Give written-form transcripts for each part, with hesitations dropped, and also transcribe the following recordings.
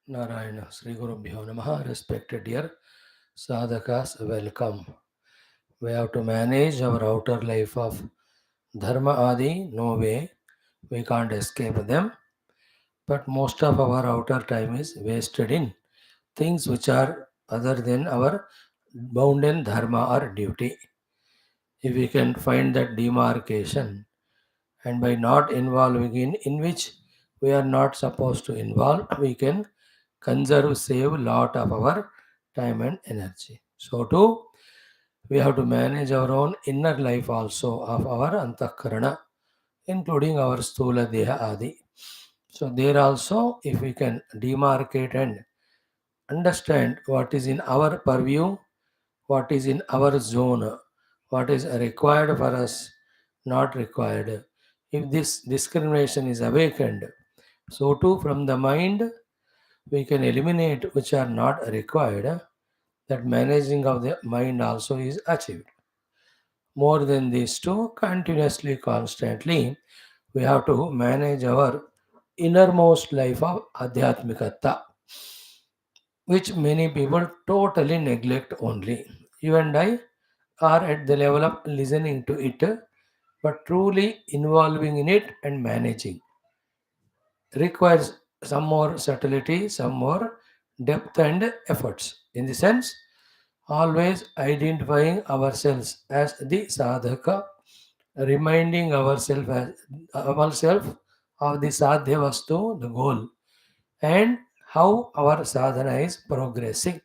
Narayana Sri Gurubhyo Namaha. Respected dear sadhakas, welcome. We have to manage our outer life of dharma adi, no way, we can't escape them. But most of our outer time is wasted in things which are other than our bounden dharma or duty. If we can find that demarcation, and by not involving in which we are not supposed to involve, we can conserve, save a lot of our time and energy. So too, we have to manage our own inner life also of our antakarana, including our stula deha adi. So there also, if we can demarcate and understand what is in our purview, what is in our zone, what is required for us, not required. If this discrimination is awakened, so too from the mind we can eliminate which are not required. That managing of the mind also is achieved. More than these two, continuously, constantly, we have to manage our innermost life of adhyatmikata, which many people totally neglect only. You and I are at the level of listening to it, but truly involving in it and managing requires some more subtlety, some more depth and efforts. In the sense, always identifying ourselves as the sadhaka, reminding ourselves of the sadhya vastu, the goal, and how our sadhana is progressing.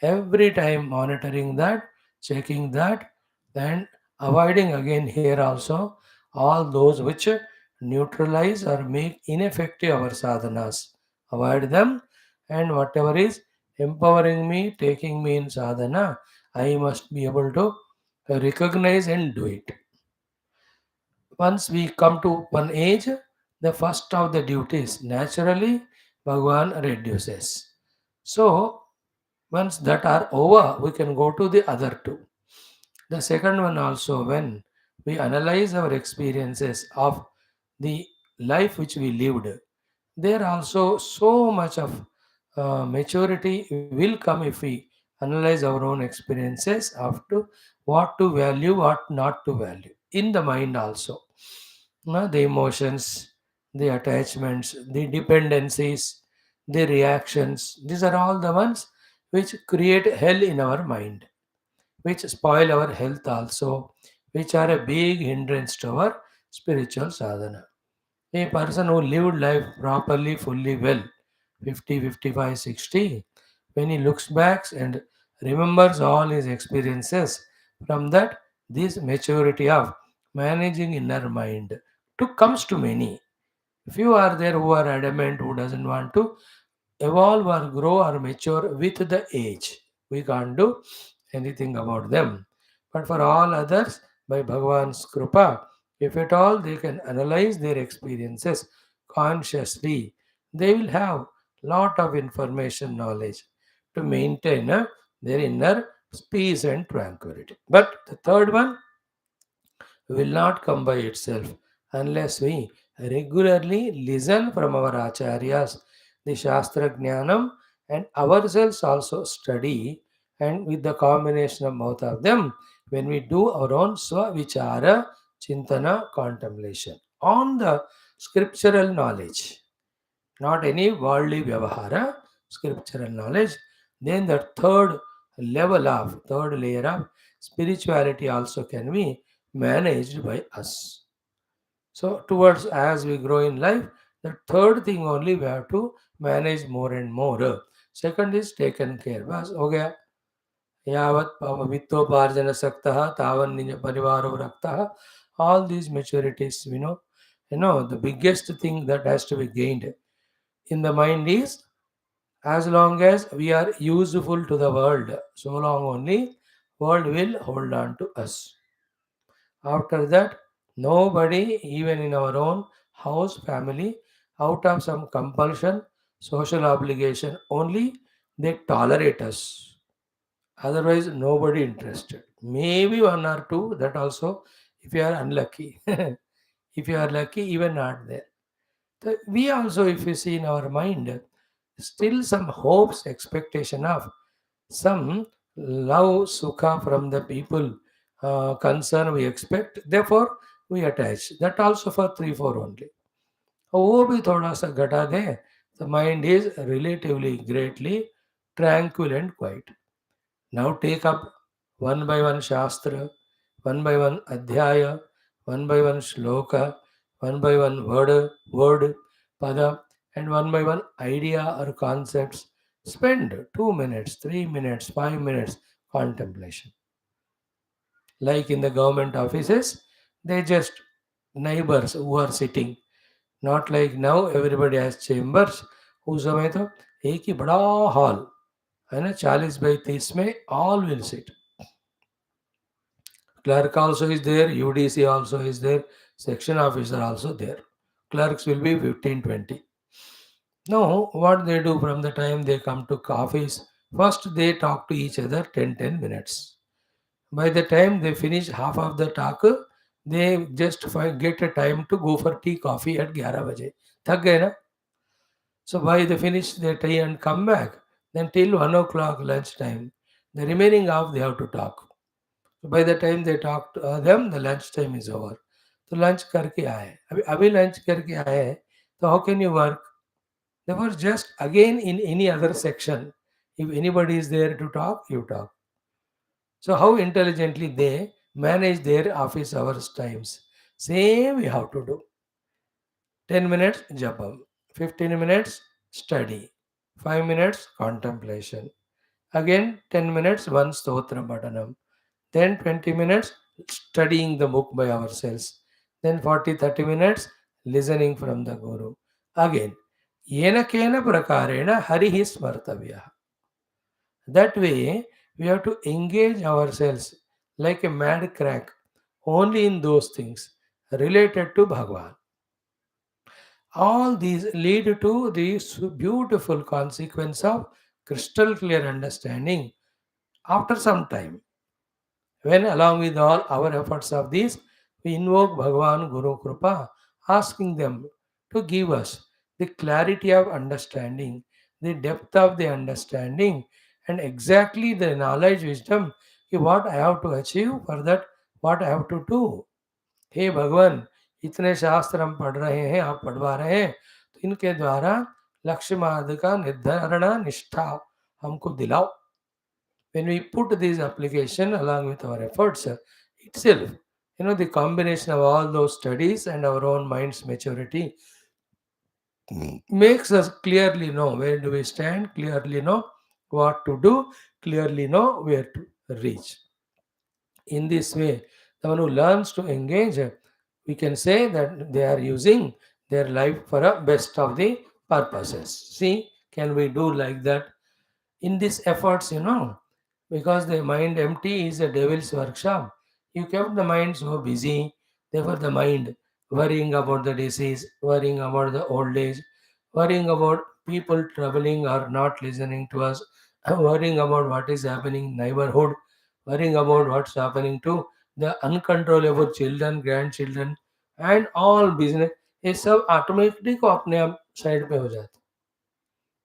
Every time monitoring that, checking that, and avoiding again here also all those which neutralize or make ineffective our sadhanas. Avoid them, and whatever is empowering me, taking me in sadhana, I must be able to recognize and do it. Once we come to one age, the first of the duties naturally Bhagavan reduces. So once that are over, we can go to the other two. The second one also, when we analyze our experiences of the life which we lived, there also so much of maturity will come if we analyze our own experiences of to what to value, what not to value. In the mind also, the emotions, the attachments, the dependencies, the reactions, these are all the ones which create hell in our mind, which spoil our health also, which are a big hindrance to our spiritual sadhana. A person who lived life properly, fully well, 50, 55, 60, when he looks back and remembers all his experiences, from that, this maturity of managing inner mind to comes to many. Few are there who are adamant, who doesn't want to evolve or grow or mature with the age. We can't do anything about them. But for all others, by Bhagavan's Krupa, if at all they can analyze their experiences consciously, they will have lot of information knowledge to maintain their inner peace and tranquility. But the third one will not come by itself unless we regularly listen from our acharyas, the Shastra Jnanam, and ourselves also study, and with the combination of both of them, when we do our own Swavichara, Chintana, contemplation on the scriptural knowledge, not any worldly Vyavahara, scriptural knowledge, then the third layer of spirituality also can be managed by us. So, towards as we grow in life, the third thing only we have to manage more and more. Second is taken care. बस हो गया. यावत् वित्तोपार्जन सक्तः तावन् निज परिवारो रक्तः. All these maturities, the biggest thing that has to be gained in the mind is as long as we are useful to the world, so long only world will hold on to us. After that, nobody, even in our own house, family, out of some compulsion, social obligation, only they tolerate us. Otherwise, nobody interested. Maybe one or two, that also, if you are unlucky. If you are lucky, even not there. We also, if you see in our mind, still some hopes, expectation of some love, sukha from the people concern we expect. Therefore, we attach. That also for 3 4 only. वो भी थोड़ा सा घटा दें, the mind is relatively greatly tranquil and quiet. Now take up one by one shastra, one by one adhyaya, one by one shloka, one by one word, pada, and one by one idea or concepts. Spend 2 minutes, 3 minutes, 5 minutes contemplation. Like in the government offices, they just neighbors who are sitting. Not like now everybody has chambers. उस समय तो एक ही बड़ा hall है ना, 40 by 30 में all will sit. Clerk also is there, UDC also is there, section officer also there. Clerks will be 15 20. Now, what they do from the time they come to office, first they talk to each other 10 minutes. By the time they finish half of the talk, they just get a time to go for tea, coffee at 11 बजे. थक गए ना? So by they finish their tea and come back, then till 1 o'clock lunch time, the remaining half they have to talk. So by the time they talk to them, the lunch time is over. तो lunch करके आए, अभी अभी lunch करके आए हैं, तो how can you work? They were just again in any other section. If anybody is there to talk, you talk. So how intelligently they manage their office hours times. Same we have to do. 10 minutes japam, 15 minutes study, 5 minutes contemplation. Again 10 minutes one stotra bhatanam. Then 20 minutes studying the book by ourselves. Then 40-30 minutes listening from the Guru. Again, yena kena prakarena harihi smartavya. That way, we have to engage ourselves like a mad crack only in those things related to Bhagavan. All these lead to this beautiful consequence of crystal clear understanding after some time. When, along with all our efforts of these, we invoke Bhagavan Guru Kripa, asking them to give us the clarity of understanding, the depth of the understanding, and exactly the knowledge, wisdom, what I have to achieve, for that, what I have to do. हे भगवान, इतने शास्त्र हम पढ़ रहे हैं, आप पढ़वा रहे हैं, तो इनके द्वारा लक्ष्य मार्ग का निर्धारण निष्ठा हमको दिलाओ. When we put this application along with our efforts itself, the combination of all those studies and our own mind's maturity makes us clearly know where do we stand, clearly know what to do, clearly know where to reach. In this way, the one who learns to engage, we can say that they are using their life for a best of the purposes. See, can we do like that? In these efforts, because the mind empty is a devil's workshop. You kept the mind so busy, therefore the mind worrying about the disease, worrying about the old age, worrying about people troubling or not listening to us, worrying about what is happening in neighborhood, worrying about what's happening to the uncontrollable children, grandchildren, and all business. ये सब automatically को अपने आप side पे हो जाते.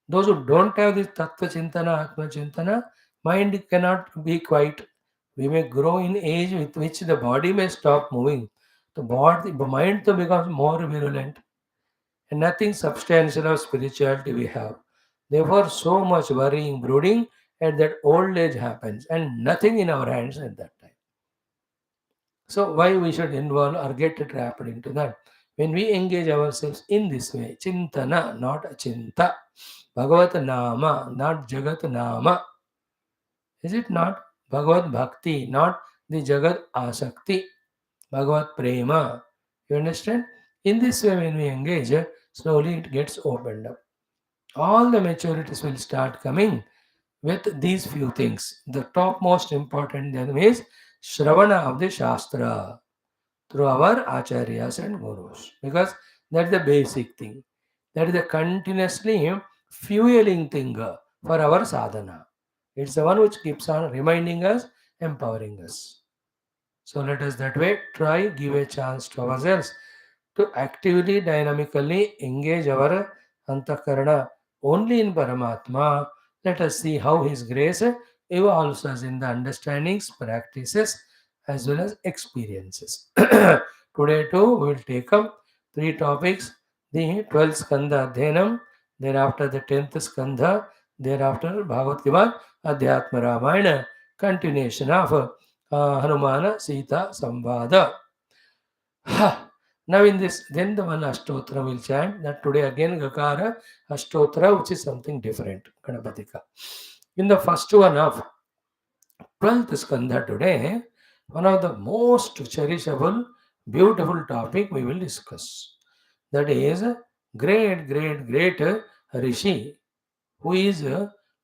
Those who don't have this Tattva Chintana, Atma Chintana, mind cannot be quiet. We may grow in age with which the body may stop moving. The mind to becomes more virulent. And nothing substantial of spirituality we have. Therefore, so much worrying, brooding at that old age happens, and nothing in our hands at that time. So, why we should involve or get trapped into that? When we engage ourselves in this way, Chintana, not Chinta. Bhagavat Nama, not Jagat Nama. Is it not? Bhagavat Bhakti, not the Jagat Asakti. Bhagavat Prema. You understand? In this way, when we engage, slowly it gets opened up. All the maturities will start coming with these few things. The topmost important then is Shravana of the Shastra through our acharyas and gurus, because that's the basic thing. That is the continuously fueling thing for our sadhana. It's the one which keeps on reminding us, empowering us. So let us that way try, give a chance to ourselves to actively, dynamically engage our antakarana only in Paramatma. Let us see how His grace evolves us in the understandings, practices, as well as experiences. Today, too, we will take up three topics: the 12th Skandha Adhenam, thereafter the 10th Skandha, thereafter Bhagavad Gita, Adhyatma Ramayana, continuation of Hanumana Sita Samvada. Now in this, then the one Ashtotra will chant that today again Gakara Ashtotra, which is something different, Ganapatika. In the first one of 12th Skandha today, one of the most cherishable, beautiful topic we will discuss. That is great Rishi, who is,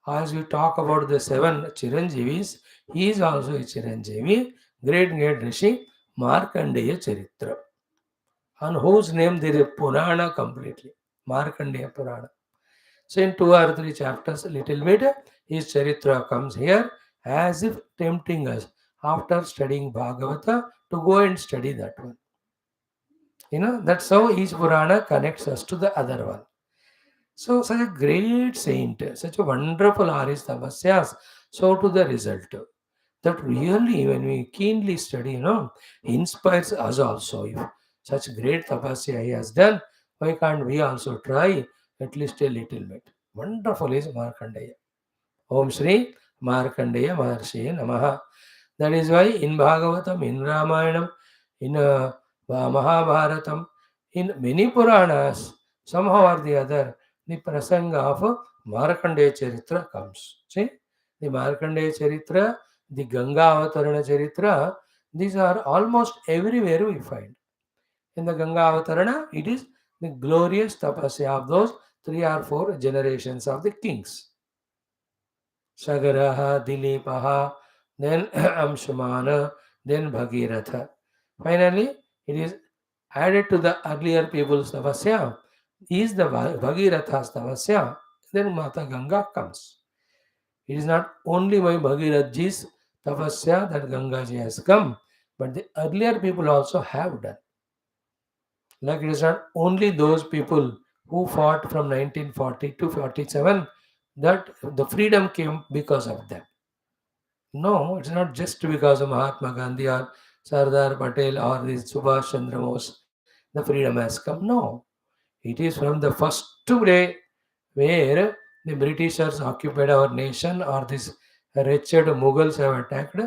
as we talk about the seven Chiranjeevis, he is also a Chiranjeevi, great Rishi, Markandeya Charitra, on whose name there is Purana completely, Markandeya Purana. So in 2 or 3 chapters, a little bit, his Charitra comes here as if tempting us after studying Bhagavata to go and study that one. That's how each Purana connects us to the other one. So such a great saint, such a wonderful Aris Tapasyas, so to the result. That really, when we keenly study, inspires us also. If such great tapasya he has done, why can't we also try at least a little bit? Wonderful is Markandeya. Om Shri Markandeya Maharshi Namaha. That is why in Bhagavatam, in Ramayanam, in Mahabharatam, in many Puranas, somehow or the other, the prasanga of Markandeya Charitra comes. See, the Markandeya Charitra, the Ganga Avatarana Charitra, these are almost everywhere we find. In the Ganga Avatarana, it is the glorious tapasya of those 3 or 4 generations of the kings. Sagaraha, Dilipaha, then Amshumana, then Bhagiratha. Finally, it is added to the earlier people's tapasya, is the Bhagiratha's tapasya, then Mata Ganga comes. It is not only by Bhagirathji's tapasya that Gangaji has come, but the earlier people also have done. Like it is not only those people who fought from 1940 to 47 that the freedom came because of them. No, it's not just because of Mahatma Gandhi or Sardar Patel or this Subhash Chandra Bose, the freedom has come. No, it is from the first day where the Britishers occupied our nation or these wretched Mughals have attacked.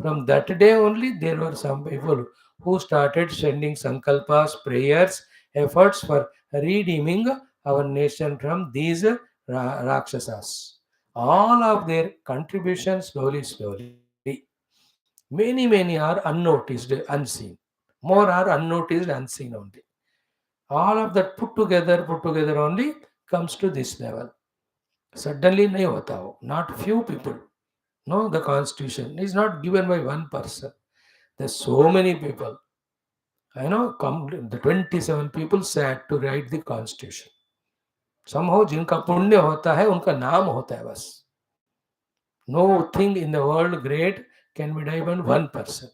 From that day only, there were some people who started sending sankalpas, prayers, efforts for redeeming our nation from these Rakshasas. All of their contributions slowly. Many are unnoticed, unseen. More are unnoticed, unseen only. All of that put together only comes to this level. Suddenly nahi hota ho. Not few people. No, the constitution is not given by one person. There's so many people. The 27 people sat to write the constitution. Somehow जिनका पुण्य होता है उनका नाम होता है बस. Nothing in the world great can be done by one person.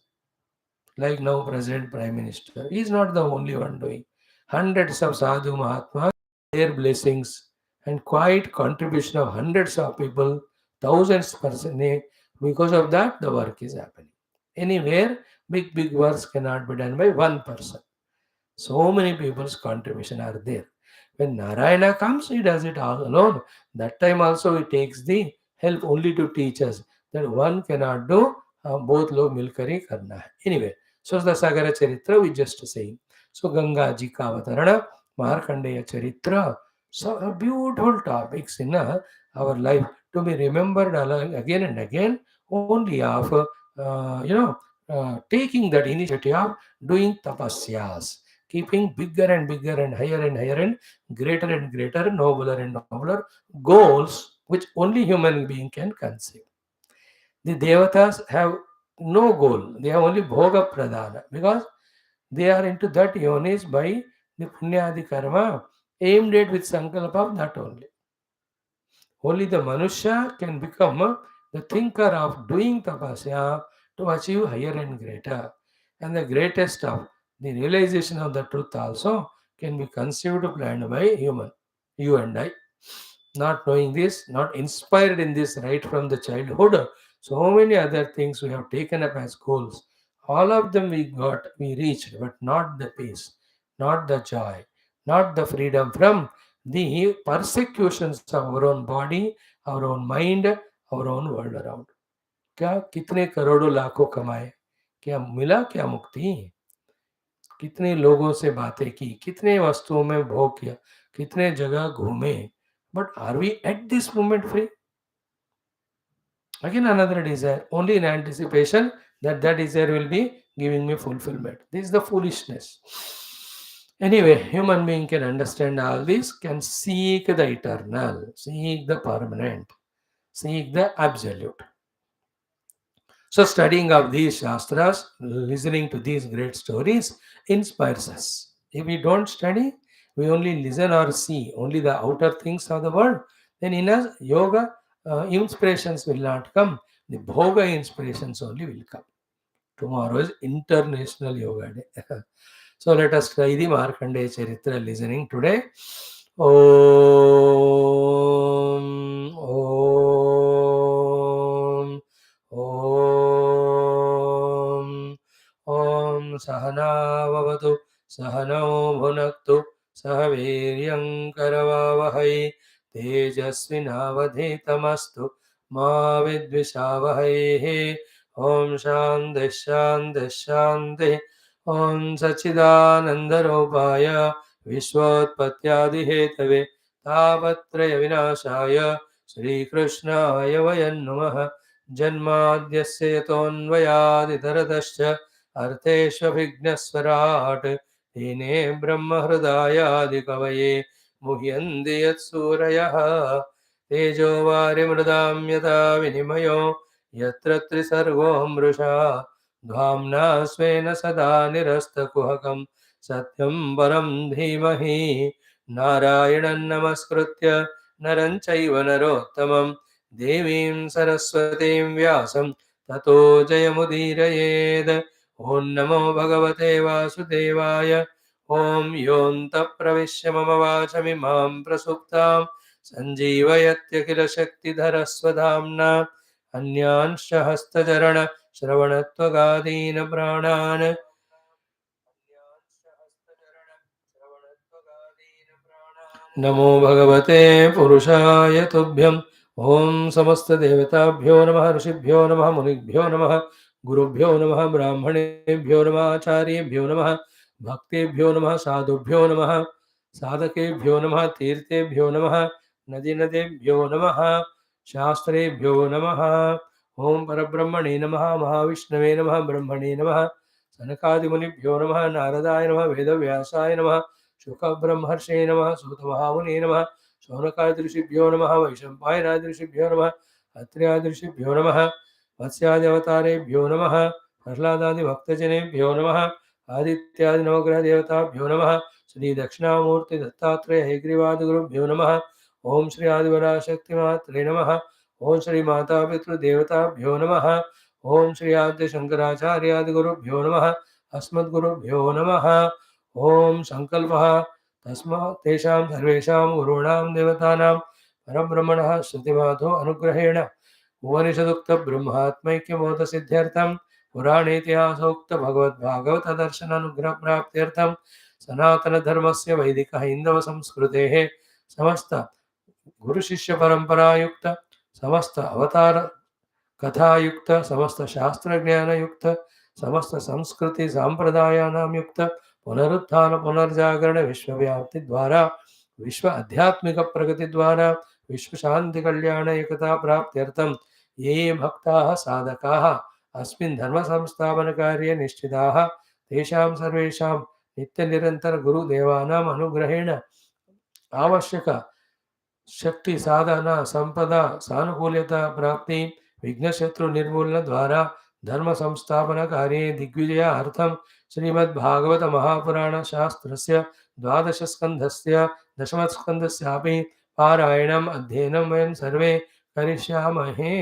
Like now President Prime Minister. He is not the only one doing. Hundreds of sadhu mahatmas, their blessings and quiet contribution of hundreds of people, thousands person. Because of that, the work is happening. Anywhere, big works cannot be done by one person. So many people's contribution are there. When Narayana comes, he does it all alone. That time also he takes the help only to teach us that one cannot do, both log milkar hi karna hai. Anyway, so the Sagara Charitra we just saying. So Ganga Ji ka avatarana, Markandeya Charitra, so beautiful topics in our life to be remembered again and again, only of taking that initiative of doing tapasyas, keeping bigger and higher and greater, nobler and nobler goals which only human being can conceive. The devatas have no goal; they have only bhoga pradana because they are into that yonis by the punyadi karma aimed at with sankalpa of that only. Only the Manusya can become the thinker of doing tapasya to achieve higher and greater. And the greatest of the realization of the truth also can be conceived, planned by human, you and I. Not knowing this, not inspired in this right from the childhood. So many other things we have taken up as goals. All of them we reached, but not the peace, not the joy, not the freedom from the persecutions of our own body, our own mind, our own world around. क्या कितने करोड़ों लाखों कमाए, क्या मिला, क्या मुक्ति? कितने लोगों से बातें की, कितने वस्तुओं में भोग किया, कितने जगह घूमे, but are we at this moment free? Again, another desire, only in anticipation that that desire will be giving me fulfillment. This is the foolishness. Anyway, human being can understand all this, can seek the eternal, seek the permanent, seek the absolute. So, studying of these Shastras, listening to these great stories inspires us. If we don't study, we only listen or see only the outer things of the world, then in us, yoga inspirations will not come. The bhoga inspirations only will come. Tomorrow is International Yoga Day. So, let us try the Markandeya Charitra listening today. Om, Om, Om, Om Sahana Vavatu, Sahano Bhunaktu, Sahaviryam Karavavahai, Tejasvinavadhetamastu, Ma Vidvishavahai, Om Shanti Shanti Shanti, Om Sachidanandaropaya, विश्वोत्पत्त्यादिहेतवे तापत्रयविनाशाय श्रीकृष्णाय वयं नमः जन्माद्यस्य यतोऽन्वयादितरतश्च अर्थेष्वभिघ्नस्वराट् तेने ब्रह्महृदायादिकवये मुह्यन्ति यत्सूरयः तेजो वारिमृदां यथा विनिमयो यत्र त्रिसर्गो मृषा धाम्ना स्वेन सदा निरस्तकुहकम् सत्यं परं धीमहि नारायणं नमस्कृत्य नरं चैव नरोत्तमं देवीं सरस्वतीं व्यासं ततो जयमुदीरयेत् ॐ नमो भगवते वासुदेवाय ॐ योऽन्तः प्रविश्य मम वाचमिमां प्रसुप्तां सञ्जीवयत्यखिलशक्तिधरस्वधाम्ना अन्यांश्च हस्तचरणश्रवणत्वगादीन् प्राणान् नमो भगवते पुरुषाय तुभ्यं ॐ समस्तदेवताभ्यो नमः ऋषिभ्यो नमः मुनिभ्यो नमः गुरुभ्यो नमः ब्राह्मणेभ्यो नमः आचार्येभ्यो नमः भक्तेभ्यो नमः साधुभ्यो नमः साधकेभ्यो नमः तीर्थेभ्यो नमः नदीनदेभ्यो नमः शास्त्रेभ्यो नमः ॐ परब्रह्मणे नमः महाविष्णवे नमः ब्रह्मणे नमः सनकादिमुनिभ्यो नमः नारदाय नमः वेदव्यासाय नमः शुकब्रह्मर्षे नमः सूतमहामुने नमः शौनकादृषिभ्यो नमः वैशम्पायनादृषिभ्यो नमः अत्र्यादृषिभ्यो नमः मत्स्याद्यवतारेभ्यो नमः प्रह्लादादिभक्तजनेभ्यो नमः आदित्यादिनवग्रहदेवताभ्यो नमः श्रीदक्षिणामूर्तिदत्तात्रेय हैग्रीवादिगुरुभ्यो नमः ॐ श्री आदिवराशक्तिमात्रे नमः ॐ श्री मातापितृदेवताभ्यो नमः ॐ श्री आद्यशङ्कराचार्यादिगुरुभ्यो नमः अस्मद्गुरुभ्यो नमः ॐ सङ्कल्पः तस्मात् तेषां सर्वेषां गुरूणां देवतानां परब्रह्मणः श्रुतिमाधो अनुग्रहेण उपनिषदुक्तब्रह्मात्मैक्यबोधसिद्ध्यर्थं पुराणेतिहासोक्त भगवद्भागवतदर्शनानुग्रहप्राप्त्यर्थं सनातनधर्मस्य वैदिकहैन्दवसंस्कृतेः समस्त गुरुशिष्यपरम्परायुक्त समस्त अवतार कथायुक्त समस्त शास्त्रज्ञानयुक्त समस्त संस्कृति सांप्रदायानां युक्त पुनरुत्थान पुनर्जागरण विश्वव्याप्ति द्वारा विश्व आध्यात्मिक प्रगति द्वारा विश्व शांति कल्याण एकता प्राप्त्यर्थं ये ये भक्ताः साधकाः अस्मिन् धर्म संस्थापन कार्ये निश्चिताः तेषां सर्वेषां नित्य निरंतर गुरुदेवानाम् अनुग्रहेण आवश्यक शक्ति साधना संपदा सानुकूल्यता प्राप्ति विघ्नशत्रु निर्मूलन द्वारा धर्म संस्थापन कार्ये दिग्विजयार्थं श्रीमद्भागवत महापुराण शास्त्रस्य द्वादश स्कन्धस्य दशमस्कन्धस्यापि पारायणम् अध्ययनं वयं सर्वे करिष्यामहे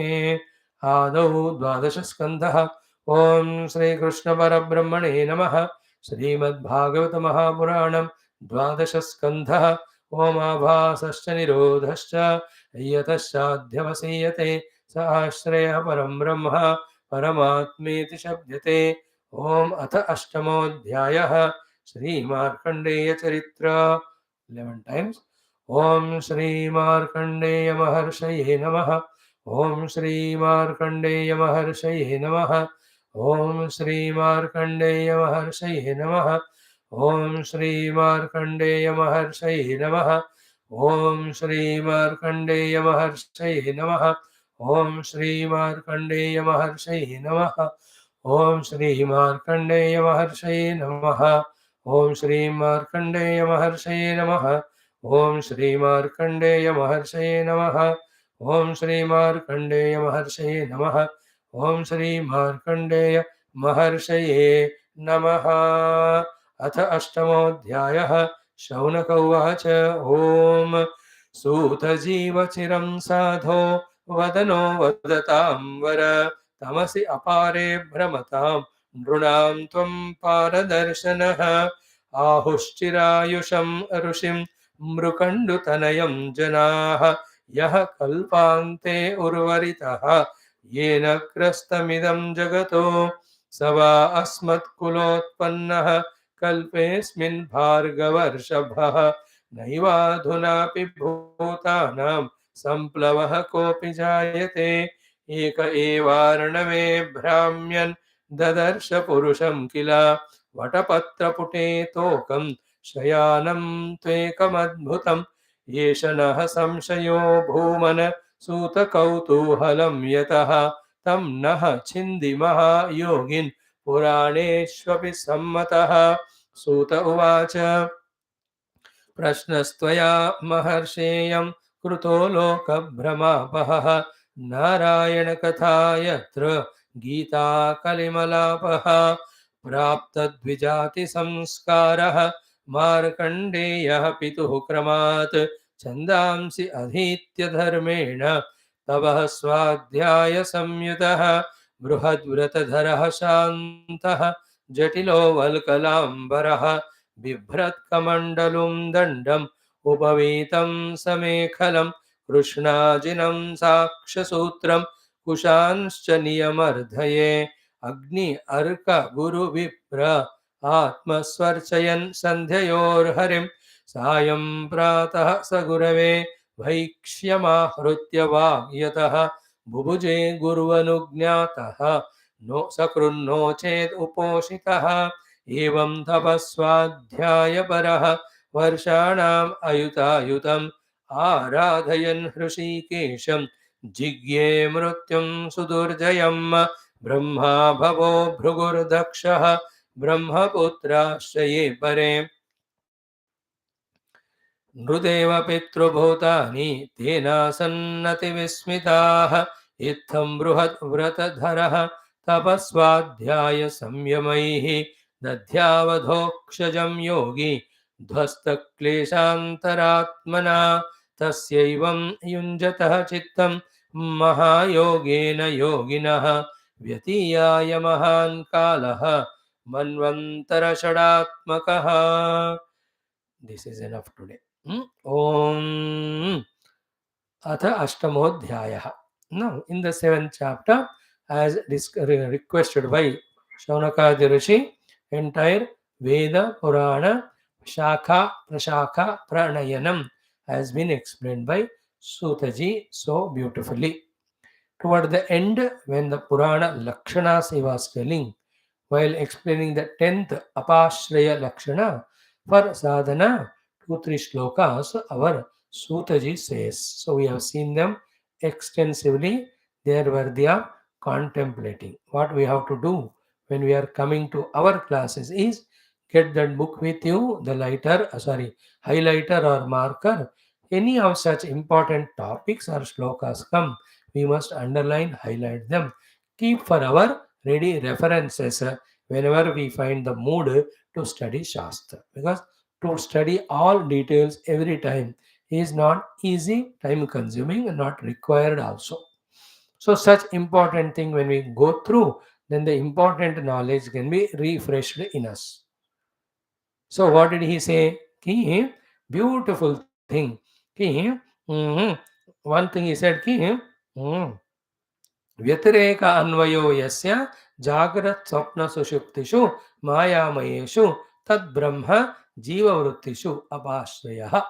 आदौ द्वादश स्कन्धः ॐ श्रीकृष्ण परब्रह्मणे नमः श्रीमद्भागवत महापुराणं द्वादश स्कन्धः ओमाभासश्च निरोधश्च यतश्चाध्यवसीयते स आश्रयः परं ब्रह्म परमात्मेति शब्दते। ओम अथ अष्टमोऽध्यायः श्रीमार्कण्डेय चरित्र 11 times। ओम श्री मार्कण्डेय महर्षये नमः। ओम श्री मार्कण्डेय महर्षये नमः। ओम श्री मार्कण्डेय महर्षये नमः। ओम श्री मार्कण्डेय महर्षये नमः। ओम श्री मार्कण्डेय महर्षये नमः। ओम श्री मार्कण्डेय महर्षये नमः। ओम श्री मार्कण्डेय महर्षये नमः। ओम श्री मार्कण्डेय महर्षये नमः। ओम श्री मार्कण्डेय महर्षये नमः। ओम श्री मार्कण्डेय महर्षये नमः। ओम श्री मार्कण्डेय महर्षये नमः। अथ अष्टमोऽध्यायः शौनक उवाच। ओम सूतजीवचिरं साधो वदनो वदतां वर तमसि अपारे भ्रमतां नृणां त्वं पारदर्शनः आहुश्चिरायुषं ऋषिं मृकण्डुतनयं जनाः यः कल्पान्ते उर्वरितः येन ग्रस्तमिदं जगतो स वा अस्मत्कुलोत्पन्नः कल्पेऽस्मिन् भार्गवर्षभः नैवाधुनापि भूतानां सम्प्लवः कोऽपि जायते एक एवार्णवे भ्राम्यन् ददर्श पुरुषं किल वटपत्रपुटे तोकं शयानं त्वेकमद्भुतम् एष नः संशयो भूमन सूतकौतूहलं यतः तं नः छिन्दि महायोगिन् पुराणेष्वपि सम्मतः। सूत उवाच प्रश्नस्त्वया महर्षेयं कृतो लोकभ्रमापहः नारायणकथा यत्र गीता कलिमलापः प्राप्तद्विजातिसंस्कारः मार्कण्डेयः पितुः क्रमात् छन्दांसि अधीत्य धर्मेण तवः स्वाध्यायसंयुतः बृहद्व्रतधरः शान्तः जटिलो वल्कलाम्बरः बिभ्रत्कमण्डलुं दण्डम् उपवीतं समेखलं कृष्णाजिनं साक्ष्यसूत्रं कुशांश्च नियमर्धये अग्नि अर्क गुरुविप्र आत्मस्वर्चयन् सन्ध्ययोर्हरिं सायं प्रातः स गुरवे भैक्ष्यमाहृत्य वाग्यतः बुभुजे गुर्वनुज्ञातः नो सकृन्नो चेत् उपोषितः एवं तपस्वाध्यायपरः वर्षाणाम् अयुतायुतम् आराधयन् हृषीकेशं जिज्ञे मृत्युं सुदुर्जयम् ब्रह्मा भवो भृगुर्दक्षः ब्रह्मपुत्राश्च ये परे नृदेव पितृभूतानि तेनासन्नतिविस्मिताः इत्थं बृहद्व्रतधरः तपस्वाध्याय संयमैः दध्यावधोक्षजं योगी ध्वस्तक्लेशान्तरात्मना तस्यैवं युञ्जतः चित्तं महायोगेन योगिनः व्यतीयाय महान् कालः मन्वन्तरषडात्मकः। This is enough today. Om Atha Ashtamoധ്യായः. Now, in the 7th chapter, as requested by Shaunaka the Rishi, entire Veda, Purana, Shaka, Prashaka, Pranayanam has been explained by Sutaji so beautifully. Toward the end, when the Purana Lakshanas he was telling, while explaining the 10th Apashraya Lakshana for sadhana, 2-3 shlokas, our Sutaji says. So we have seen them extensively. They are worthy of contemplating. What we have to do when we are coming to our classes is get that book with you, the highlighter or marker. Any of such important topics or shlokas come, we must underline, highlight them. Keep for our ready references whenever we find the mood to study Shastra. Because to study all details every time is not easy, time consuming, and not required also. So such important thing when we go through, then the important knowledge can be refreshed in us. So what did he say? Ki beautiful thing. Ki, one thing he said, ki, व्यतिरेक अन्वयो यस्य जागृत स्वप्न सुषुप्तिषु मायामयेषु तद्ब्रह्म जीववृत्तिषु अपाश्रयः.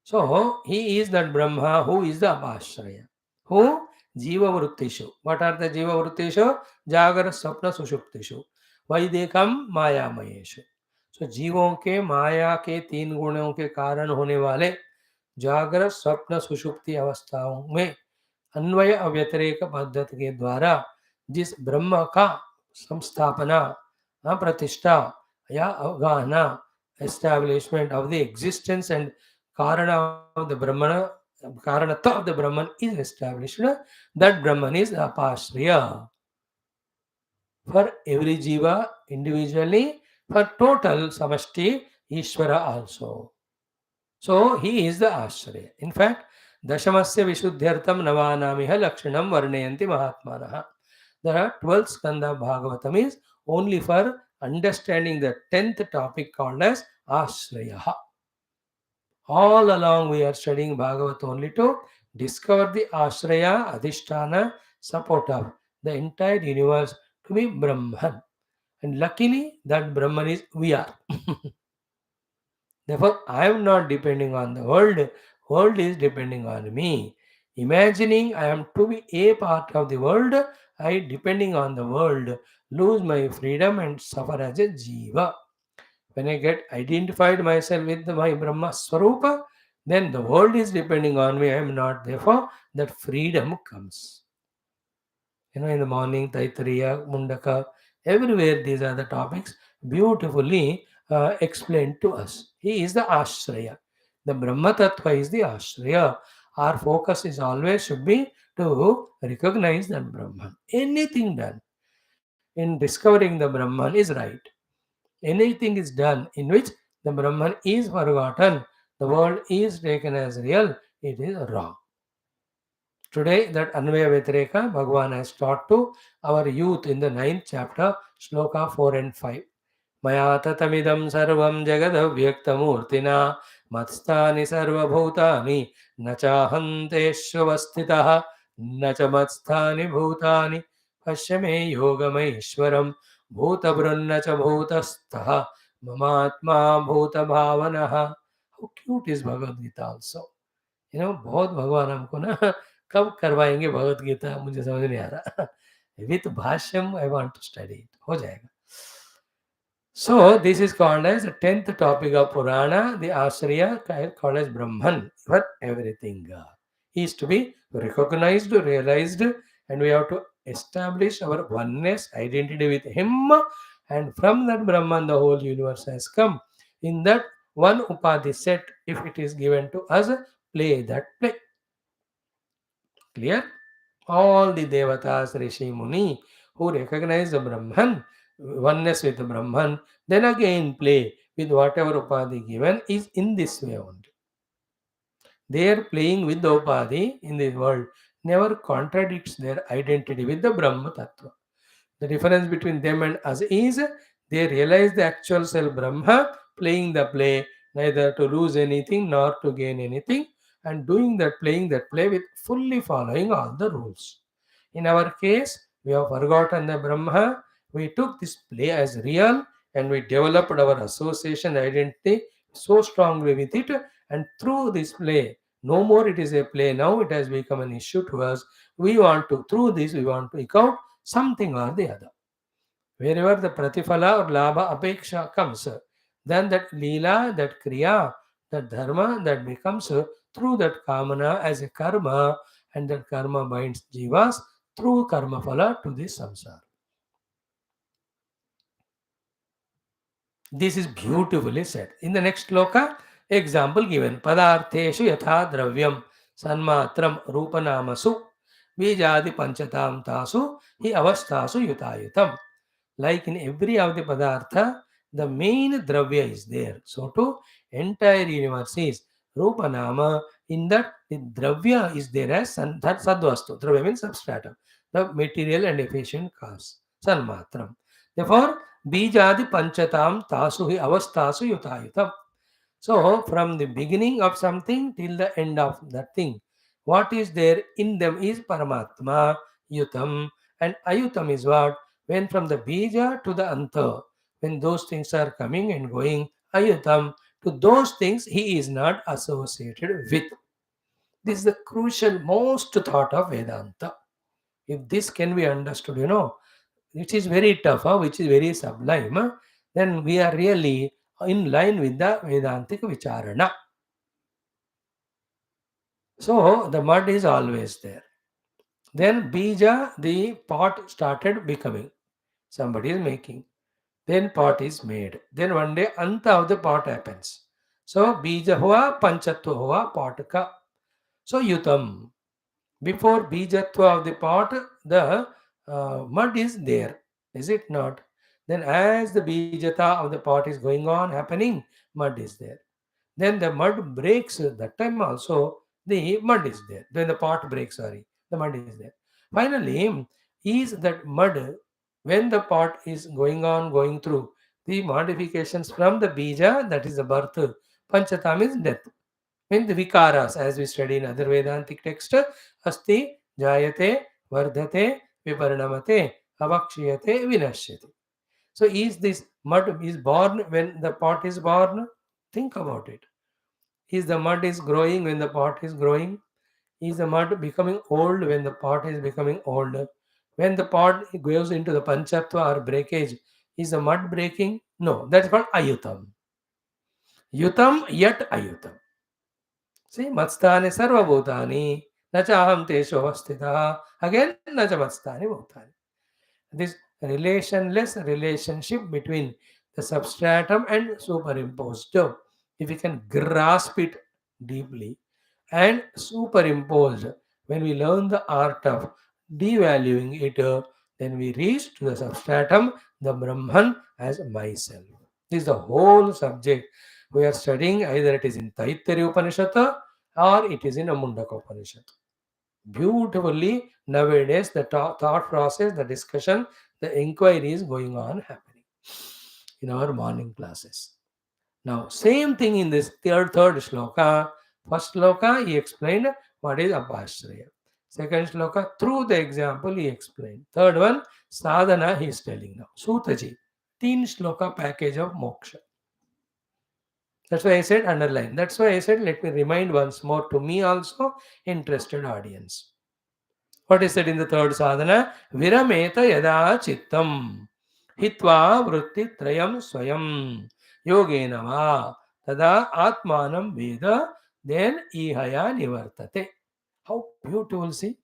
So he is that Brahma who is the Abhashraya. Who? Jiva Vruttishu. What are the Jiva Vruttishu? Jagara Swapna Sushuptishu. Why they come? Maya Mayeshu. So जीवों के माया के तीन गुणों के कारण होने वाले जागृत स्वप्न सुषुप्ति अवस्थाओं में अन्वय अव्यतिरेक पद्धति के द्वारा जिस ब्रह्म का संस्थापना प्रतिष्ठा या अवगाहना establishment of the existence and Karana of the Brahmana, Karanatva of the Brahman is established. That Brahman is Apashraya. For every Jiva individually, for total Samashti, Ishvara also. So he is the Ashraya. In fact, Dashamasya Vishuddhyartam Navanamiha Lakshanam Varnayanti Mahatmanaha. There are 12 Skandha Bhagavatam is only for understanding the 10th topic called as Ashraya. All along we are studying Bhagavat only to discover the Ashraya, Adhisthana, support of the entire universe to be Brahman. And luckily that Brahman is we are. Therefore, I am not depending on the world is depending on me. Imagining I am to be a part of the world, I depending on the world, lose my freedom and suffer as a Jiva. When I get identified myself with my Brahma Swarupa, then the world is depending on me. I am not. Therefore, that freedom comes. In the morning, Taittiriya, Mundaka, everywhere these are the topics beautifully explained to us. He is the Ashraya. The Brahma Tattva is the Ashraya. Our focus is always should be to recognize that Brahman. Anything done in discovering the Brahman is right. Anything is done in which the Brahman is forgotten, the world is taken as real, it is wrong. Today, that Anvaya Vyatireka, Bhagavan has taught to our youth in the 9th chapter, Shloka 4 and 5. Maya tatamidam sarvam jagadhavyaktamurtina matstani sarvabhutani nachahanteshvastitaha nachamatstani bhutani pashyame yogameshwaram bhutabrunna cha bhutastaha mamatma bhutabhavanaha. How cute is Bhagavad Gita also. बहुत भगवान हमको ना कब करवाएंगे भगवत गीता मुझे समझ नहीं आ रहा. With Bhashyam I want to study it. हो जाएगा. So this is called as the 10th topic of Purana, the Ashraya called as Brahman for everything. He is to be recognized, realized, and we have to establish our oneness, identity with him, and from that Brahman the whole universe has come. In that one Upadhi set, if it is given to us, play that play. Clear? All the Devatas, Rishi, Muni, who recognize the Brahman, oneness with the Brahman, then again play with whatever Upadhi given is in this way only. Their playing with the Upadhi in this world never contradicts their identity with the Brahma Tattva. The difference between them and us is they realize the actual self Brahma, playing the play, neither to lose anything nor to gain anything, and doing that, playing that play with fully following all the rules. In our case, we have forgotten the Brahma, we took this play as real, and we developed our association identity so strongly with it, and through this play, no more it is a play, now it has become an issue to us. Through this, we want to eke out something or the other. Wherever the pratifala or labha apeksha comes, then that lila, that kriya, that dharma, that becomes through that kamana as a karma, and that karma binds jivas through karma phala to this samsara. This is beautifully said. In the next sloka, example given. Padartheshu yatha dravyam sanmatram rupanamasu bijadi panchatam tasu hi avastasu yutayutam. Like in every of the padartha, the main dravya is there. So too, entire universe is rupanama. In that, the dravya is there as that sadvastu. Dravya means substratum, the material and efficient cause. Sanmatram. Therefore, Bijadi panchatam tasu hi avastasu yutayutam. So, from the beginning of something till the end of that thing, what is there in them is Paramatma, Yutam, and Ayutam is what? When from the Bija to the Anta, when those things are coming and going, Ayutam, to those things he is not associated with. This is the crucial, most thought of Vedanta. If this can be understood, which is very tough, which is very sublime, then we are really in line with the Vedantic Vicharana. So the mud is always there. Then bija, the pot started becoming. Somebody is making. Then pot is made. Then one day anta of the pot happens. So bija hua, panchatva hua, pot ka. So yutam. Before bijatva of the pot, the mud is there. Is it not? Then as the bijata of the pot is going on, happening, mud is there. Then the mud breaks. That time also the mud is there. Then the pot breaks, sorry. The mud is there. Finally, is that mud when the pot is going on, going through the modifications from the bija, that is the birth, panchatam is death. When the vikaras, as we study in other Vedantic text, asti, jayate, vardhate, viparinamate, avakshiyate, vinashyate. So is this mud is born when the pot is born? Think about it. Is the mud is growing when the pot is growing? Is the mud becoming old when the pot is becoming old? When the pot goes into the panchatva or breakage, is the mud breaking? No, that's called ayutam. Yutam yat ayutam. See, matstani sarvabhutani, nacha aham tesho avastita. Again, nacha matstani bhutani. This relationless relationship between the substratum and superimposed, if we can grasp it deeply, and superimposed, when we learn the art of devaluing it, then we reach to the substratum, the Brahman as myself. This is the whole subject we are studying, either it is in Taittiriya Upanishad or it is in Mundaka Upanishad. Beautifully nowadays the thought process, the discussion, the inquiry is going on happening in our morning classes. Now same thing in this third shloka. First shloka he explained what is abhashraya. Second shloka through the example he explained. Third one sadhana he is telling now. Sutaji, teen shloka package of moksha. That's why I said underline. That's why I said let me remind once more to me also, interested audience. What is said in the third sadhana? Virameta yada chittam hitva vritti trayam swayam yogena va tada atmanam veda then ihaya nivartate. How beautiful, see?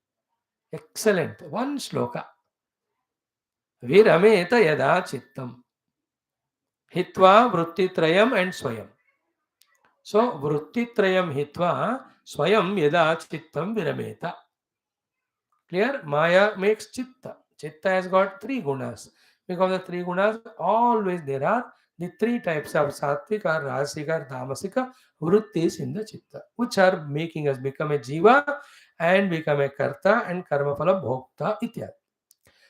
Excellent. One shloka. Virameta yada chittam hitva vritti trayam and swayam. So vritti trayam hitva swayam yada chittam virameta. Clear? Maya makes chitta. Chitta has got three gunas. Because the three gunas, always there are the three types of sattvic or rajasic or tamasika vrittis in the chitta, which are making us become a jiva and become a karta and karma phala bhokta ityad.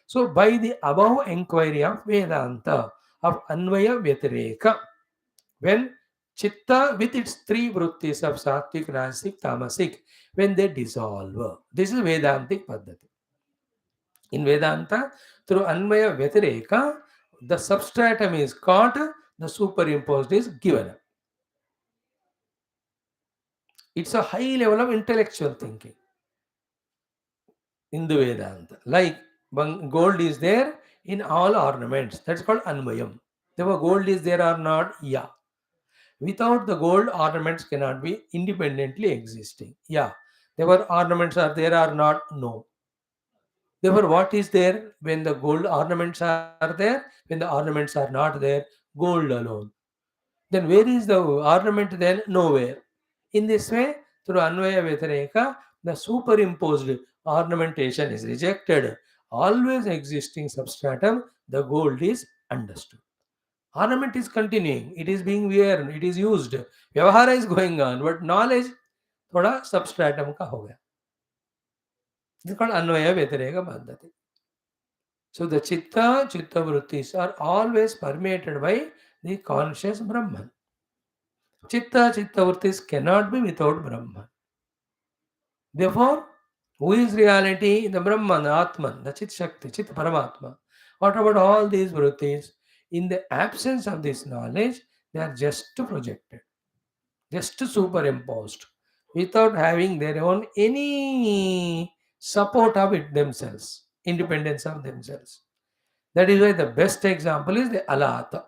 So by the above inquiry of Vedanta of Anvaya Vyatireka, when chitta with its three vrittis of sattvic, rajasic, tamasic, when they dissolve, this is Vedantic Paddhati. In Vedanta, through Anvaya Vyatireka, the substratum is caught, the superimposed is given. It's a high level of intellectual thinking in the Vedanta. Like gold is there in all ornaments. That's called Anvayam. Therefore, gold is there or not? Yeah. Without the gold, ornaments cannot be independently existing. Yeah. Therefore, ornaments are there or not? No. Therefore, what is there when the gold ornaments are there? When the ornaments are not there, gold alone. Then where is the ornament then? Nowhere. In this way, through Anvaya Vyatireka, the superimposed ornamentation is rejected. Always existing substratum, the gold is understood. Ornament is continuing, it is being worn, it is used. Vyavahara is going on, but knowledge thoda substratum ka ho gaya. This is called Anvaya Vyatireka Paddhati. So the chitta vrittis are always permeated by the conscious Brahman. Chitta, chitta vrittis cannot be without Brahman. Therefore, who is reality? The Brahman, the Atman, the Chit Shakti, Chit Paramatma. What about all these vrittis? In the absence of this knowledge, they are just projected, just superimposed, without having their own any support of it themselves, independence of themselves. That is why the best example is the alata.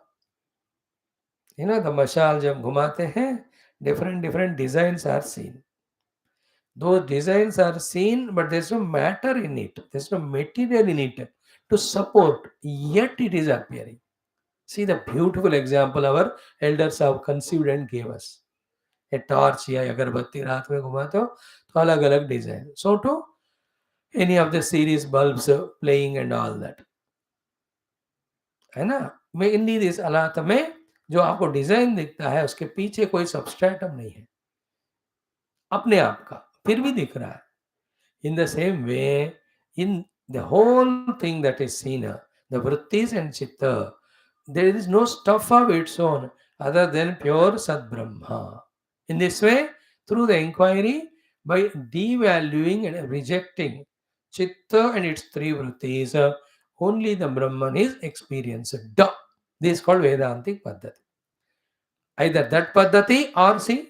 You know, the mashal jab घुमाते हैं, different designs are seen. Those designs are seen, but there's no matter in it. There's no material in it to support, yet it is appearing. See the beautiful example our elders have conceived and gave us. A torch या अगरबत्ती रात में घुमाते हो तो अलग अलग design. So to any of the series bulbs playing and all that, है ना. मैं इन्हीं दिस अलात में जो आपको डिजाइन दिखता है उसके पीछे कोई सबस्ट्रेटम नहीं है, अपने आप का फिर भी दिख रहा है. In the same way, in the whole thing that is seen, the vrittis and chitta, there is no stuff of its own other than pure Sad Brahma. In this way, through the inquiry, by devaluing and rejecting chitta and its three vrittis, only the Brahman is experienced. This is called Vedantic Paddhati. Either that Paddhati or see,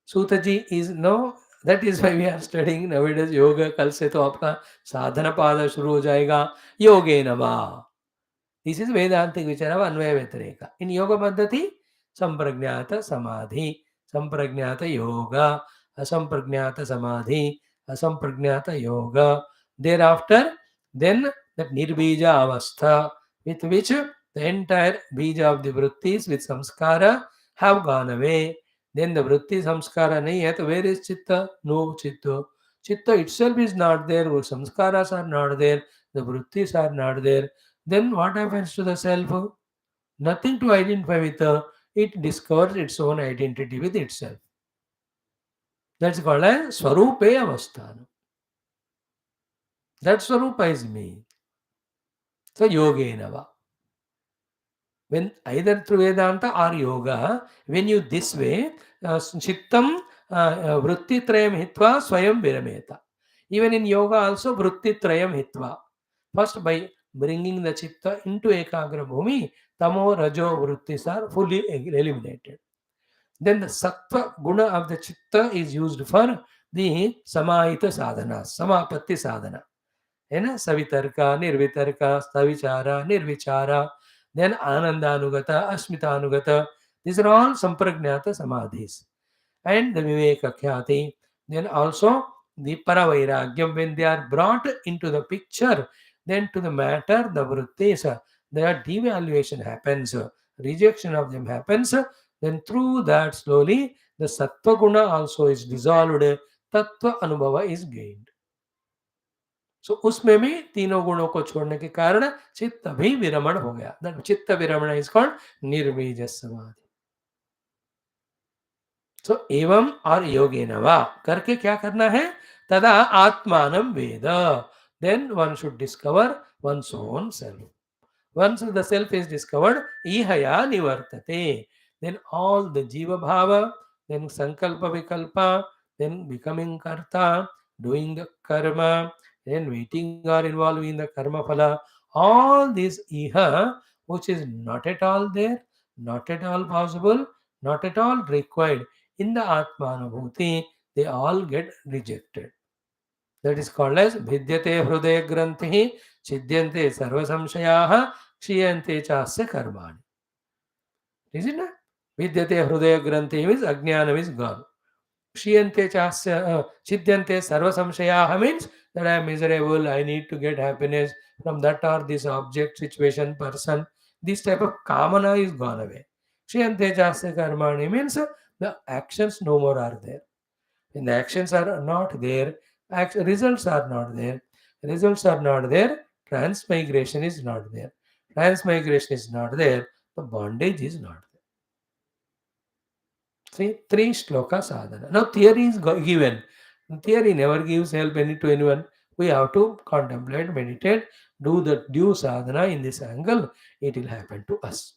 Sutaji is no. That is why we are studying nowadays yoga. कल से तो आपका साधना पाद शुरू हो जाएगा योगे नमा. This is Vedantic vichara of Anvaya Vyatireka. In yoga paddhati, sampragnata samadhi, sampragnata yoga, asampragnata samadhi, asampragnata yoga. Thereafter, then that nirbija avastha, with which the entire bija of the vrittis with samskara have gone away. Then the vritti samskara nahi hai, to where is chitta? No chitta. Chitta itself is not there, samskaras are not there, the vrittis are not there. Then what happens to the self? Nothing to identify with. It discovers its own identity with itself. That's called as Swarupe Avasthana. That Swarupa is me. So Yogenava. When either through Vedanta or Yoga, when you this way, Chittam Vrittitrayam Hitva Swayam Virameta. Even in Yoga also Vrittitrayam Hitva. First by bringing the Chitta into Ekagra Bhumi, Tamo Rajo Vrittis are fully eliminated. Then the Sattva Guna of the Chitta is used for the Samahita Sadhana, Samapatti Sadhana. है ना. सवितर्का निर्वितर्का सविचारा निर्विचारा, then anandanugata asmitanugata. These are all sampragnata samadhis. And the viveka khyati, then also the paravairagyam, when they are brought into the picture, then to the matter, the vrittis, their devaluation happens, rejection of them happens. Then through that slowly the sattva guna also is dissolved, tattva anubhava is gained. सो उसमें भी तीनों गुणों को छोड़ने के कारण चित्त भी विरमण हो गया. दैट चित्त विरमण इज कॉल्ड निर्बीज समाधि. सो एवं और योगेन वा करके क्या करना है? तदा आत्मानं वेद. Then one should discover one's own self. Once the self is discovered, ihaya nivartate. Then all the jiva bhava, then sankalpa vikalpa, then becoming karta, doing the karma, then waiting or involving the karma phala, all this iha, which is not at all there, not at all possible, not at all required in the atmanubhuti, they all get rejected. That is called as vidyate hrudaya granthi chidyante sarva samshayaha क्षीयन्ते चास्य कर्माणि. Isn't it? Vidyate hrudaya granthi means ajnanam is gone. Kshiyante chasya chidyante sarva samshayaha means that I am miserable, I need to get happiness from that or this object, situation, person. This type of kamana is gone away. Kshiyante chasya karmani means the actions no more are there. When the actions are not there, results are not there. Results are not there, transmigration is not there. Transmigration is not there, the bondage is not there. See, 3 shloka sadhana. Now theory is given. Theory never gives help to anyone. We have to contemplate, meditate, do the due sadhana in this angle. It will happen to us.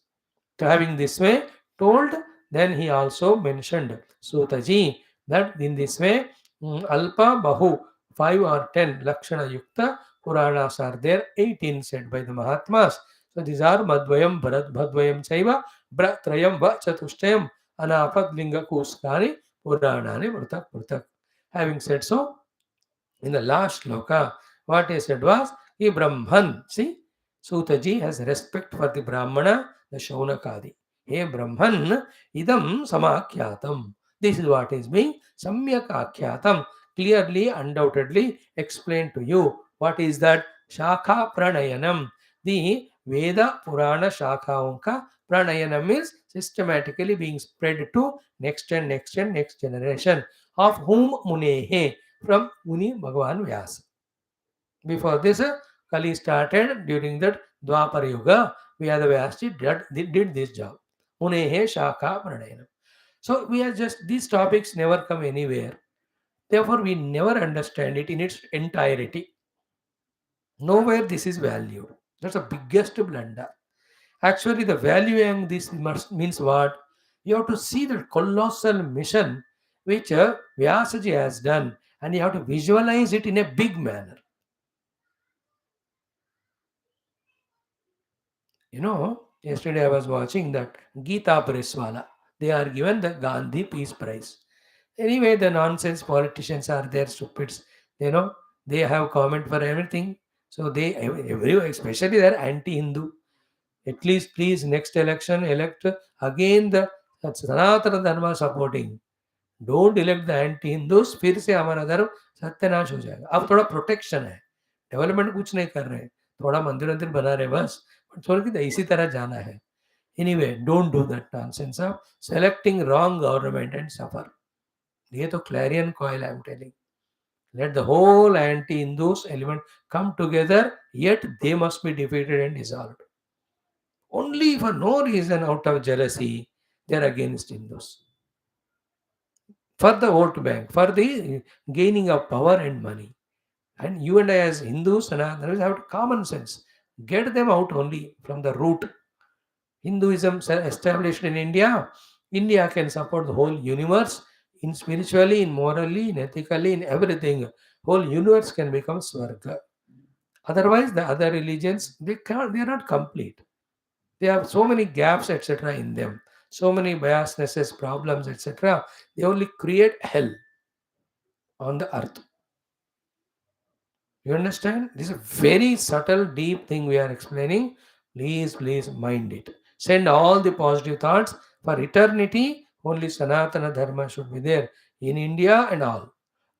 So having this way told, Then he also mentioned Sutaji that in this way, Alpa Bahu 5 or 10 Lakshana Yukta Puranas are there, 18 said by the Mahatmas. So these are Madvayam, Bharat Bhadvayam Chaiva, Bratrayam Va Chatushtayam, Anapad Kuskani, Puranani, Pratak Pratak. Having said so, in the last shloka, what he said was, he Brahman. See, Sutaji has respect for the Brahmana, the Shaunakadi. Hey Brahman, idam samakyatam. This is what is being samyak akyatam. Clearly, undoubtedly explained to you. What is that? Shakha pranayanam. The Veda Purana Shakha pranayanam is systematically being spread to next and next and next generation. Of whom Munehe, from Muni Bhagavan Vyasa. Before this, Kali started during that Dwapara Yuga. Vyasa Vyasa did this job. Munehe Shaka Pranayana. So we are just, these topics never come anywhere. Therefore, we never understand it in its entirety. Nowhere this is valued. That's the biggest blunder. Actually, the valuing this means what? You have to see the colossal mission which Vyasaji has done, and you have to visualize it in a big manner. You know, yesterday I was watching that Gita Presswala. They are given the Gandhi Peace Prize. Anyway, the nonsense politicians are there, stupids. You know, they have comment for everything. So they, especially they're anti-Hindu. At least, please, next election, elect again the Sanatana Dharma supporting. Don't elect the anti-Hindus. फिर से हमारा धर्म सत्यानाश हो जाएगा. अब थोड़ा protection है. डेवलपमेंट कुछ नहीं कर रहे. थोड़ा मंदिर मंदिर बना रहे बस. थोड़ी की इसी तरह जाना है. Anyway, don't do that nonsense of selecting wrong government and suffer. ये तो clarion call I am telling. Let the whole anti-Hindus element come together, yet they must be defeated and dissolved. Only for no reason out of jealousy, they are against Hindus. For the vote bank, for the gaining of power and money. And you and I as Hindus and others have common sense. Get them out only from the root. Hinduism established in India. India can support the whole universe in spiritually, in morally, in ethically, in everything. Whole universe can become Swarga. Otherwise, the other religions, they are not complete. They have so many gaps, etc. in them. So many biasnesses, problems, etc. They only create hell on the earth. You understand? This is a very subtle, deep thing we are explaining. Please, please mind it. Send all the positive thoughts. For eternity, only Sanatana Dharma should be there in India and all.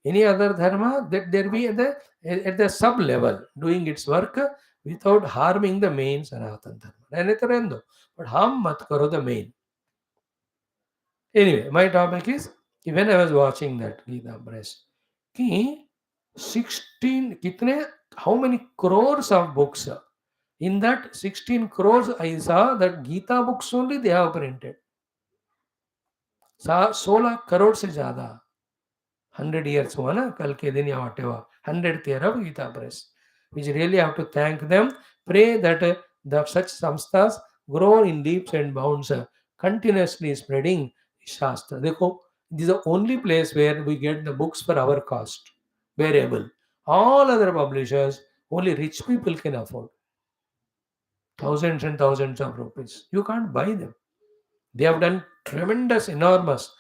Any other Dharma, that there be at the sub level, doing its work without harming the main Sanatana Dharma. But harm mat karo the main. Anyway, my topic is, when I was watching that Gita Press, ki 16, kitne, how many crores of books? In that 16 crores, I saw that Gita books only they have printed. 16 crore से ज़्यादा. 100 years हुआ ना कल के दिन या whatever. 100th year of Gita Press. Which really have to thank them. Pray that the such samsthas grow in leaps and bounds, continuously spreading Shastra. देखो, this is the only place where we get the books for our cost. Variable. All other publishers, only rich people can afford. Thousands and thousands of rupees. You can't buy them. They have done tremendous, enormous.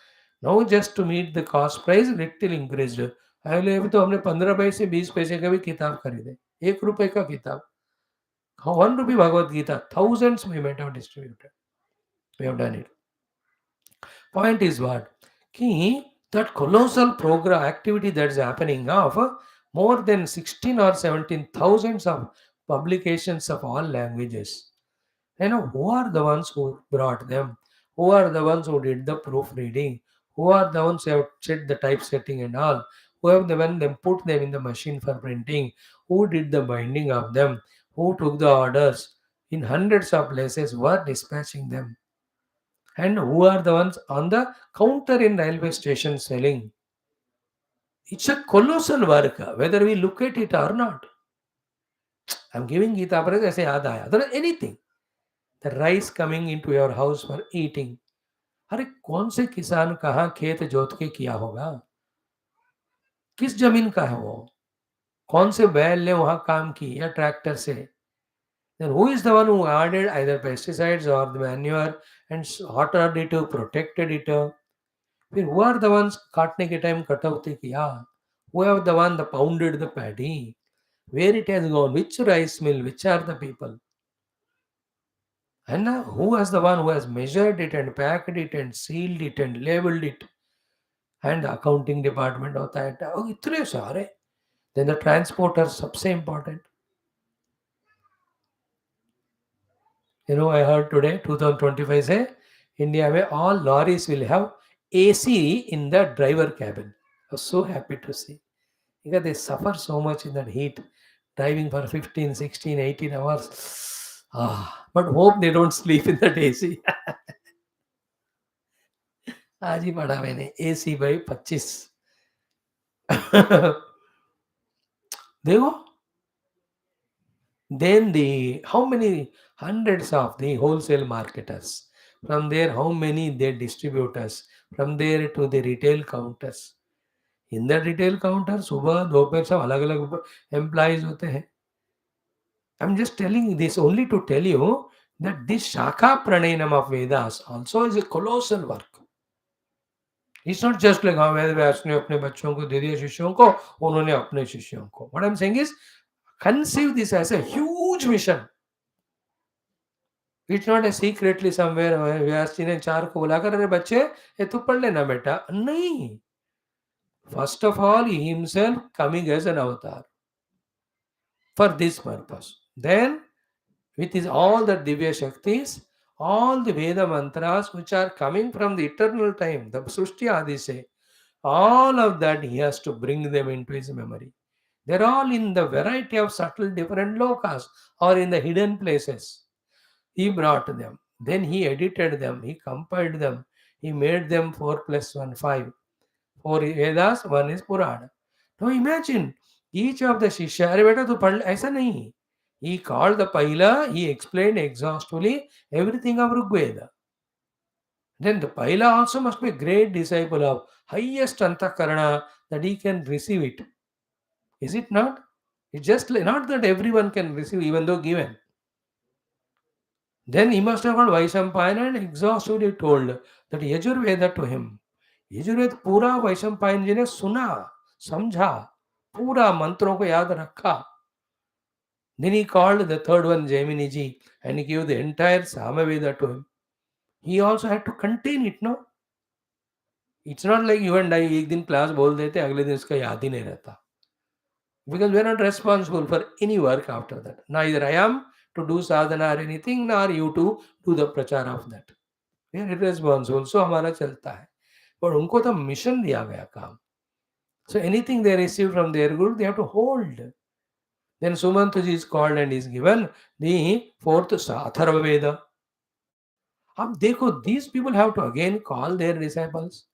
Now just to meet the cost price, little increased. अगले अभी तो हमने 15 पैसे 20 पैसे का भी किताब खरीदे. 1 रुपए का किताब. 1 rupee Bhagavad Gita. Thousands we might have distributed. We have done it. Point is what? Ki, that colossal program activity that is happening of more than 16 or 17 thousands of publications of all languages. You know, who are the ones who brought them? Who are the ones who did the proofreading? Who are the ones who have set the typesetting and all? Who have the one them put them in the machine for printing? Who did the binding of them? Who took the orders? In hundreds of places, who are dispatching them? And who are the ones on the counter in railway station selling? It's a colossal work, whether we look at it or not. I'm giving Gita Press as a adaya. There is anything. The rice coming into your house for eating. अरे कौन से किसान कहाँ खेत जोत के किया होगा? किस जमीन का है वो? कौन से बैल ने वहां काम की या ट्रैक्टर से? Then who is the one who added either pesticides or the manure and watered it, protected it? फिर who are the ones काटने के टाइम कटौती किया? Who are the one that pounded the paddy? Where it has gone? Which rice mill? Which are the people? And who was the one who has measured it and packed it and sealed it and labeled it? And the accounting department होता है. Oh, इतने सारे. Then the transporter सबसे important. I heard today 2025 say India में all lorries will have AC in the driver cabin. I was so happy to see because they suffer so much in that heat, driving for 15, 16, 18 hours. But hope they don't sleep in that AC. आज ही पढ़ा मैंने AC by 25. देखो, then how many hundreds of the wholesale marketers, from there how many their distributors, from there to the retail counters. In the retail counter सुबह दोपहर सब अलग अलग employees होते हैं. I'm just telling this only to tell you that this Shakha Pranayam of Vedas also is a colossal work. It's not just like हाँ वेद व्यास ने अपने बच्चों को दे दिया शिष्यों को, उन्होंने अपने शिष्यों को. What I'm saying is conceive this as a huge mission. It's not a secretly somewhere व्यास जी ने 4 को बुलाकर अरे बच्चे ये तू पढ़ लेना बेटा. नहीं. First of all, he himself coming as an avatar for this purpose. Then with his all the Divya Shaktis, all the Veda mantras which are coming from the eternal time, the Srushti Adi say, all of that he has to bring them into his memory. They're all in the variety of subtle different lokas or in the hidden places. He brought them. Then he edited them. He compiled them. He made them 4 plus 1, 5. 4 Vedas, 1 is Purana. Now imagine, each of the Shishya, अरे बेटा तू पढ़ ऐसा नहीं. He called the Paila, he explained exhaustively everything of Rigveda. Then the Paila also must be a great disciple of highest Antakarana that he can receive it. Is it not? It's just not that everyone can receive even though given. Then he must have called Vaishampayana and exhaustively told that Yajurveda to him. Yajurveda पूरा वैशंपायन जी ने सुना, समझा, पूरा मंत्रों को याद रखा. Then he called the third one Jaimini ji and he gave the entire Samaveda to him. He also had to contain it, no? It's not like you and I एक दिन क्लास बोल देते अगले दिन इसका याद ही नहीं रहता. Because we are not responsible for any work after that. Neither I am to do sadhana or anything, nor you to do the prachar of that. We are irresponsible. So हमारा चलता है. But उनको तो mission दिया गया काम. So anything they receive from their guru, they have to hold. Then Sumantaji is called and is given the 4th Atharva Veda. अब देखो, these people have to again call their disciples.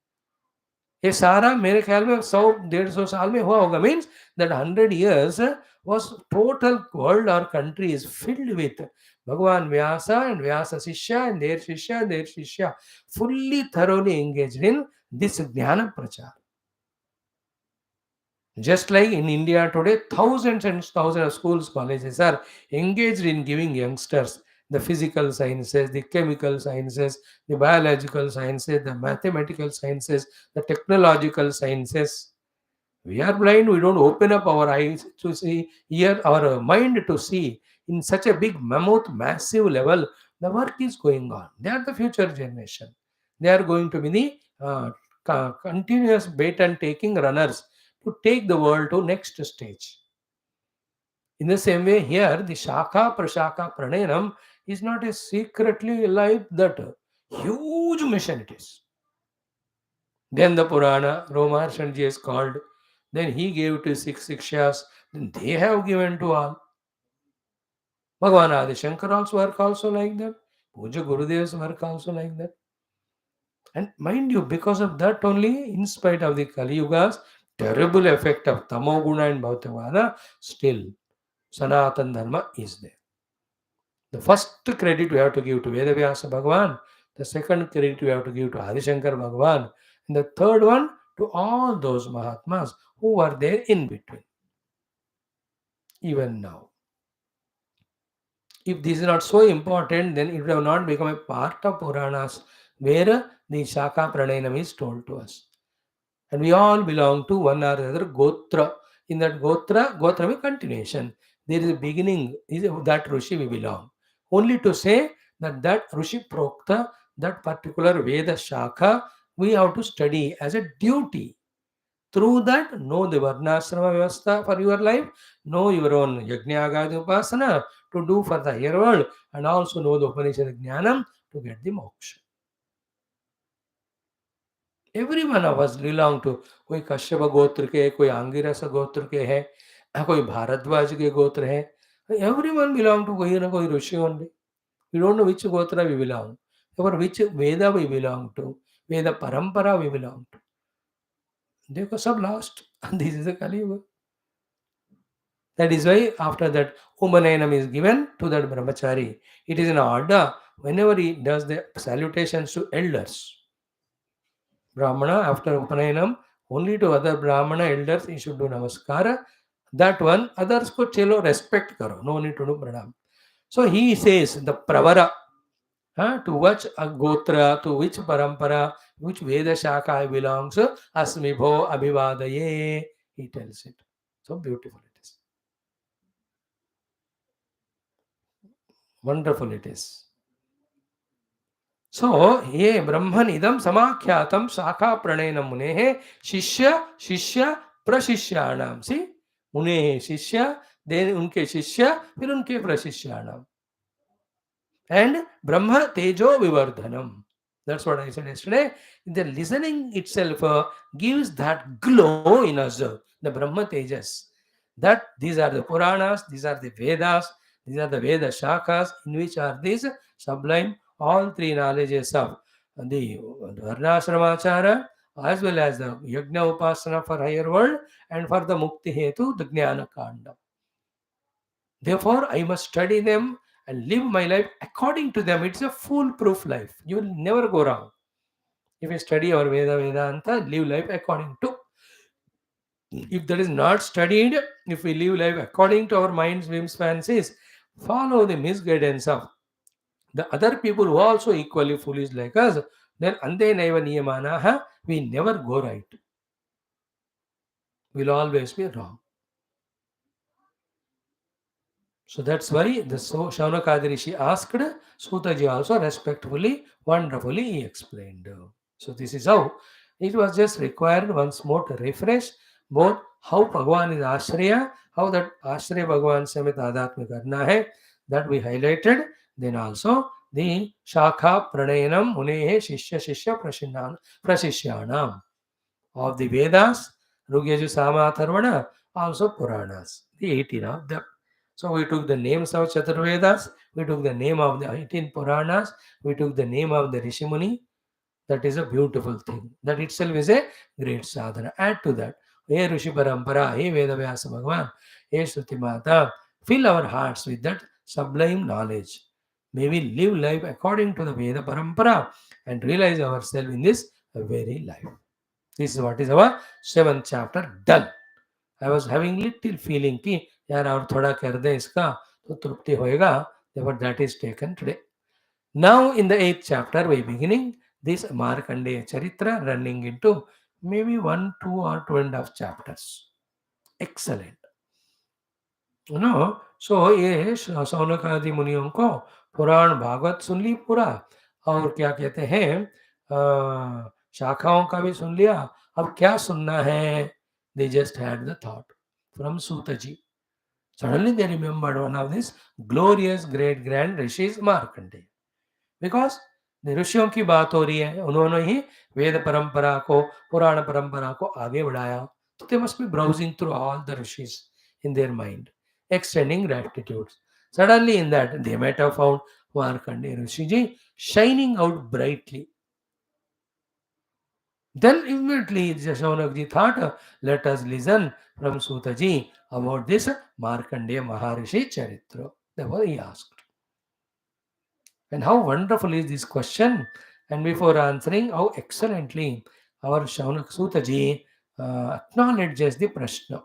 ये सारा मेरे ख्याल में 100-150 साल में हुआ होगा. Means that 100 years was total world or country is filled with Bhagavan Vyasa and Vyasa Shishya and their Shishya and their Shishya fully thoroughly engaged in this Jnana Prachar. Just like in India today, thousands and thousands of schools, colleges are engaged in giving youngsters the physical sciences, the chemical sciences, the biological sciences, the mathematical sciences, the technological sciences. We are blind, we don't open up our eyes to see, ear, our mind to see in such a big mammoth, massive level. The work is going on. They are the future generation. They are going to be the continuous baton taking runners to take the world to next stage. In the same way, here the Shakha Prashakha Pranayam is not a secretly like that huge mission it is. Then the Purana, Romaharshanji is called. Then he gave to 6 Sikshas. Then they have given to all. Bhagavan Adi Shankar's work also like that. Puja Gurudev's work also like that. And mind you, because of that only, in spite of the Kali Yuga's terrible effect of Tamoguna and Bhautavada, still Sanatan Dharma is there. The first credit we have to give to Vedavyasa Bhagavan The second credit we have to give to Adi Shankar Bhagavan, and the third one to all those Mahatmas who were there in between, even now. If this is not so important, then it would have not become a part of Puranas where the Shaka Pranayam is told to us. And we all belong to one or other Gotra. In that Gotra means continuation. There is a beginning, is that Rishi we belong. Only to say that Rishi Prokta, that particular Veda Shaka, we have to study as a duty. Through that, know the Varnasrama Vyavastha for your life, know your own Yajnagadi Upasana to do for the higher world, and also know the Upanishad Jnanam to get the moksha. Every one of us belong to कोई कश्यप गोत्र के, कोई आंगिरस गोत्र के है, कोई भारद्वाज के गोत्र है. Everyone belong to कोई ना कोई ऋषि only. We don't know which gotra we belong, or which Veda we belong to, Veda parampara we belong to. देखो सब lost. This is the Kali Yuga. That is why after that Umanayam is given to that brahmachari. It is an order whenever he does the salutations to elders. Brahmana after Upanayam, only to other Brahmana elders he should do namaskara. That one, others ko chelo respect karo. No need to do pranam. So he says the pravara, to which gotra, to which parampara, which Veda Shaka I belongs, asmibho abhivadaye. He tells it. So beautiful it is. Wonderful it is. So, ये ब्रह्मन इदम समाख्यातम शाखा प्रणयन मुने शिष्य शिष्य प्रशिष्याणाम. सी मुने शिष्य, then उनके शिष्य, फिर उनके प्रशिष्याणाम. And Brahma Tejo Vivardhanam. That's what I said yesterday. The listening itself gives that glow in us, the Brahma Tejas. That these are the Puranas, these are the Vedas, these are the Veda Shakas, in which are these sublime, all three knowledges of the Varnashramachara, as well as the Yajna Upasana for higher world, and for the Mukti Hetu, the Jnana Kanda. Therefore, I must study them and live my life according to them. It's a foolproof life. You will never go wrong. If you study our Vedanta, live life according to. If that is not studied, if we live life according to our mind's whims, fancies, follow the misguidance of the other people who are also equally foolish like us, then ande naiva niyamanaha, we never go right. We'll always be wrong. So that's why the Shaunka Rishi asked, Sutaji also respectfully, wonderfully he explained. So this is how it was just required once more to refresh both how Bhagavan is Ashraya, how that Ashraya Bhagavan Samit Adhatma Karna hai, that we highlighted. Then also the Shakha Pranayanam Munehe Shishya Shishya Prashishyanam of the Vedas, Rugyaju Sama Atharvana, also Puranas, the 18 of them. So we took the names of Chaturvedas, we took the name of the 18 Puranas, we took the name of the Rishimuni. That is a beautiful thing. That itself is a great sadhana. Add to that, Hey Rishi Parampara, Hey Veda Vyasa Bhagavan, Hey Shruti Mata, fill our hearts with that sublime knowledge. May we live life according to the Veda Parampara and realize ourselves in this very life. This is what is our 7th chapter done. I was having little feeling कि यार और थोड़ा कर दे इसका तो तृप्ति होएगा. Therefore that is taken today. Now in the 8th chapter we beginning this Markandeya Charitra running into maybe 1, 2 or 2.5 chapters. Excellent. So ये सौनकादि मुनियों को पुराण भागवत सुन ली पूरा और क्या कहते हैं शाखाओं का भी सुन लिया. अब क्या सुनना है? They just had the thought from Sutaji. Suddenly they remembered one of these glorious great grand rishis Markandeya. Because the ऋषियों की बात हो रही है, उन्होंने ही वेद परंपरा को, पुराण परंपरा को आगे बढ़ाया. So they must be browsing through all the rishis in their mind, extending gratitudes. Suddenly in that they might have found Markandeya Rishiji shining out brightly. Then immediately Shaunakji thought, let us listen from Sutaji about this Markandeya Maharishi Charitra. Therefore he asked. And how wonderful is this question? And before answering, how excellently our Shaunak Sutaji acknowledges the Prashna,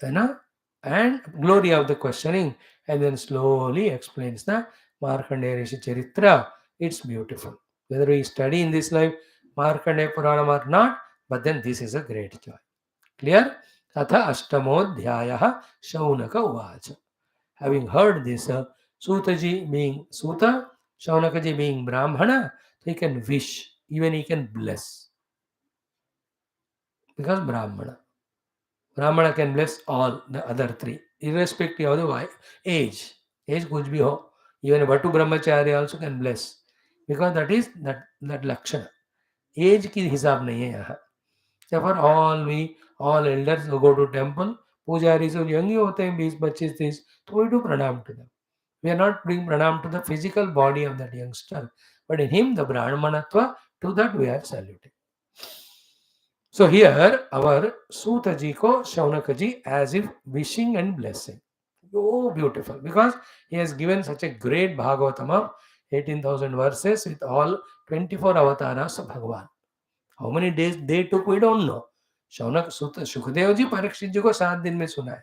you know, and glory of the questioning, and then slowly explains the Markandeya Rishi Charitra. It's beautiful. Whether we study in this life Markandeya Puranam or not, but then this is a great joy. Clear? Atha Ashtamodhyaya Shaunaka Uvacha. Having heard this, Sutaji being Suta, Shaunakaji being Brahmana, he can wish, even he can bless, because Brahmana can bless all the other three, irrespective of the age. Age kuch bhi ho. Even a Bhattu Brahmachari also can bless, because that lakshana. Age ki hisab nahi hai yahan. Therefore, all elders who go to temple, pujaris who young ही होते हैं 20-25-30, तो we do pranam to them. We are not doing pranam to the physical body of that youngster, but in him the brahmanatva, to that we are saluting. So here our Sutaji ko Shaunakaji as if wishing and blessing. Oh, beautiful, because he has given such a great Bhagavatam of 18,000 verses with all 24 avatars of Bhagavan. How many days they took, we don't know. Shaunak सूत सुखदेव जी परीक्षित जी को 7 दिन में सुना है,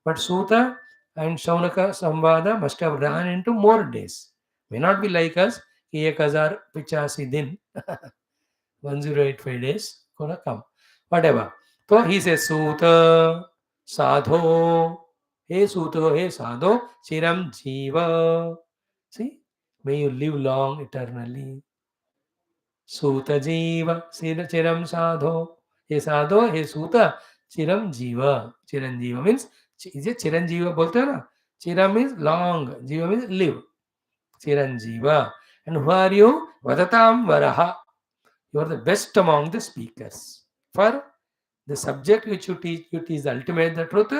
but Suta and Shaunaka Samvada must have run into more days. May not be like us कि 1085 दिन 1085 days gonna come, whatever. So he says Suta Sadho, hey Suta, hey Sadho, Chiram Jiva. See, may you live long eternally. Suta Jiva, Chiram Sadho. Hey Sadho, hey Suta, Chiram Jiva. Chiranjiva means, is it Chiranjiva bolte ho na? Chiram means long, Jiva means live. Chiranjiva. And who are you? Vadatam Varaha. You are the best among the speakers. For the subject which you teach the ultimate the truth,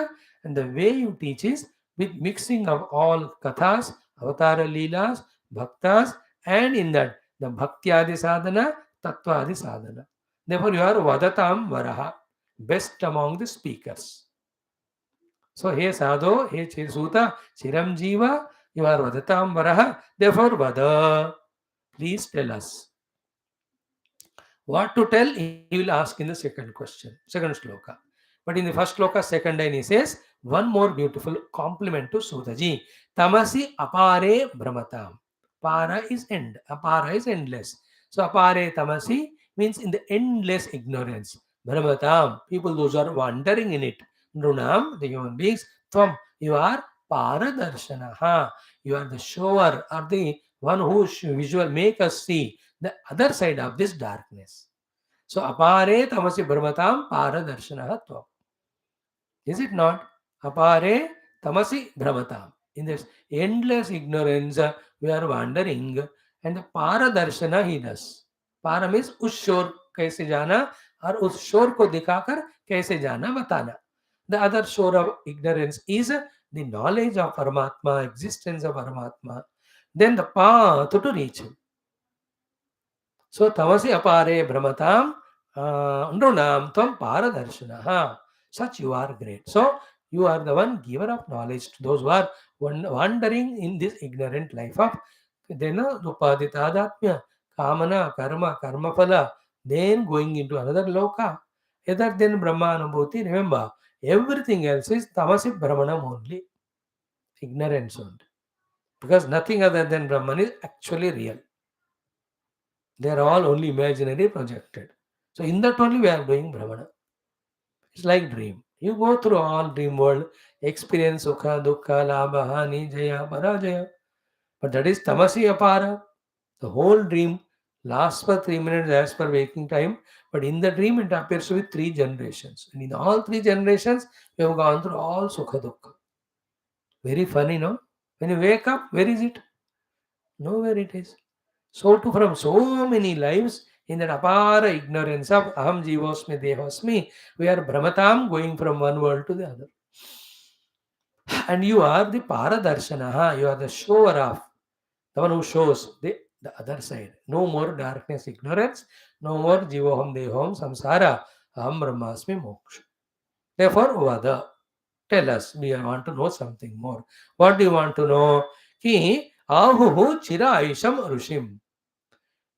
and the way you teach is with mixing of all kathas, avatara leelas, bhaktas, and in that the bhakti adi sadhana, tattva adi sadhana. Therefore, you are vadatam varaha, best among the speakers. So, hey sadho, hey suta, chiram jiva, you are vadatam varaha. Therefore, vada, please tell us. What to tell, he will ask in the second question, second sloka. But in the first sloka, second line, he says one more beautiful compliment to Sutaji. Tamasi apare brahmatam. Para is end. Apara is endless. So apare tamasi means in the endless ignorance. Brahmatam, people those are wandering in it. Nrunam, the human beings. Tvam, you are paradarshanaha. You are the shower or the one who visual make us see the other side of this darkness. So apare tamasi brahmatam paradarshanah. Is it not? Apare tamasi brahmatam. In this endless ignorance, we are wandering, and the paradarshana he does. Para means उस शोर कैसे जाना और उस शोर को दिखाकर कैसे जाना बताना. The other shore of ignorance is the knowledge of Paramatma, existence of Paramatma, then the path to reach him. So tamasi apare brahmatam nrunam tvam paradarshanaha. Such you are great. So you are the one giver of knowledge to those who are wandering in this ignorant life of then upaditadatmya, kamana, karma, karmaphala, then going into another loka. Other than Brahma Anubhuti, remember, everything else is tamasi brahmanam only. Ignorance only. Because nothing other than Brahman is actually real. They are all only imaginary projected. So in that only we are doing Brahmana. It's like dream. You go through all dream world, experience sukha, dukkha, labha, hani, jaya, parajaya. But that is tamasi apara. The whole dream lasts for 3 minutes as per waking time. But in the dream it appears to be 3 generations. And in all 3 generations, we have gone through all sukha, dukkha. Very funny, no? When you wake up, where is it? Nowhere it is. So too from so many lives in that apara ignorance of aham jivosmi devasmi, we are brahmatam going from one world to the other. And you are the paradarshanaha, you are the shower of, the one who shows the other side. No more darkness, ignorance, no more jivoham dehoham samsara, aham brahmasmi moksha. Therefore, Vada, tell us, we want to know something more. What do you want to know? Ki Ahuhu chira aisham rishim.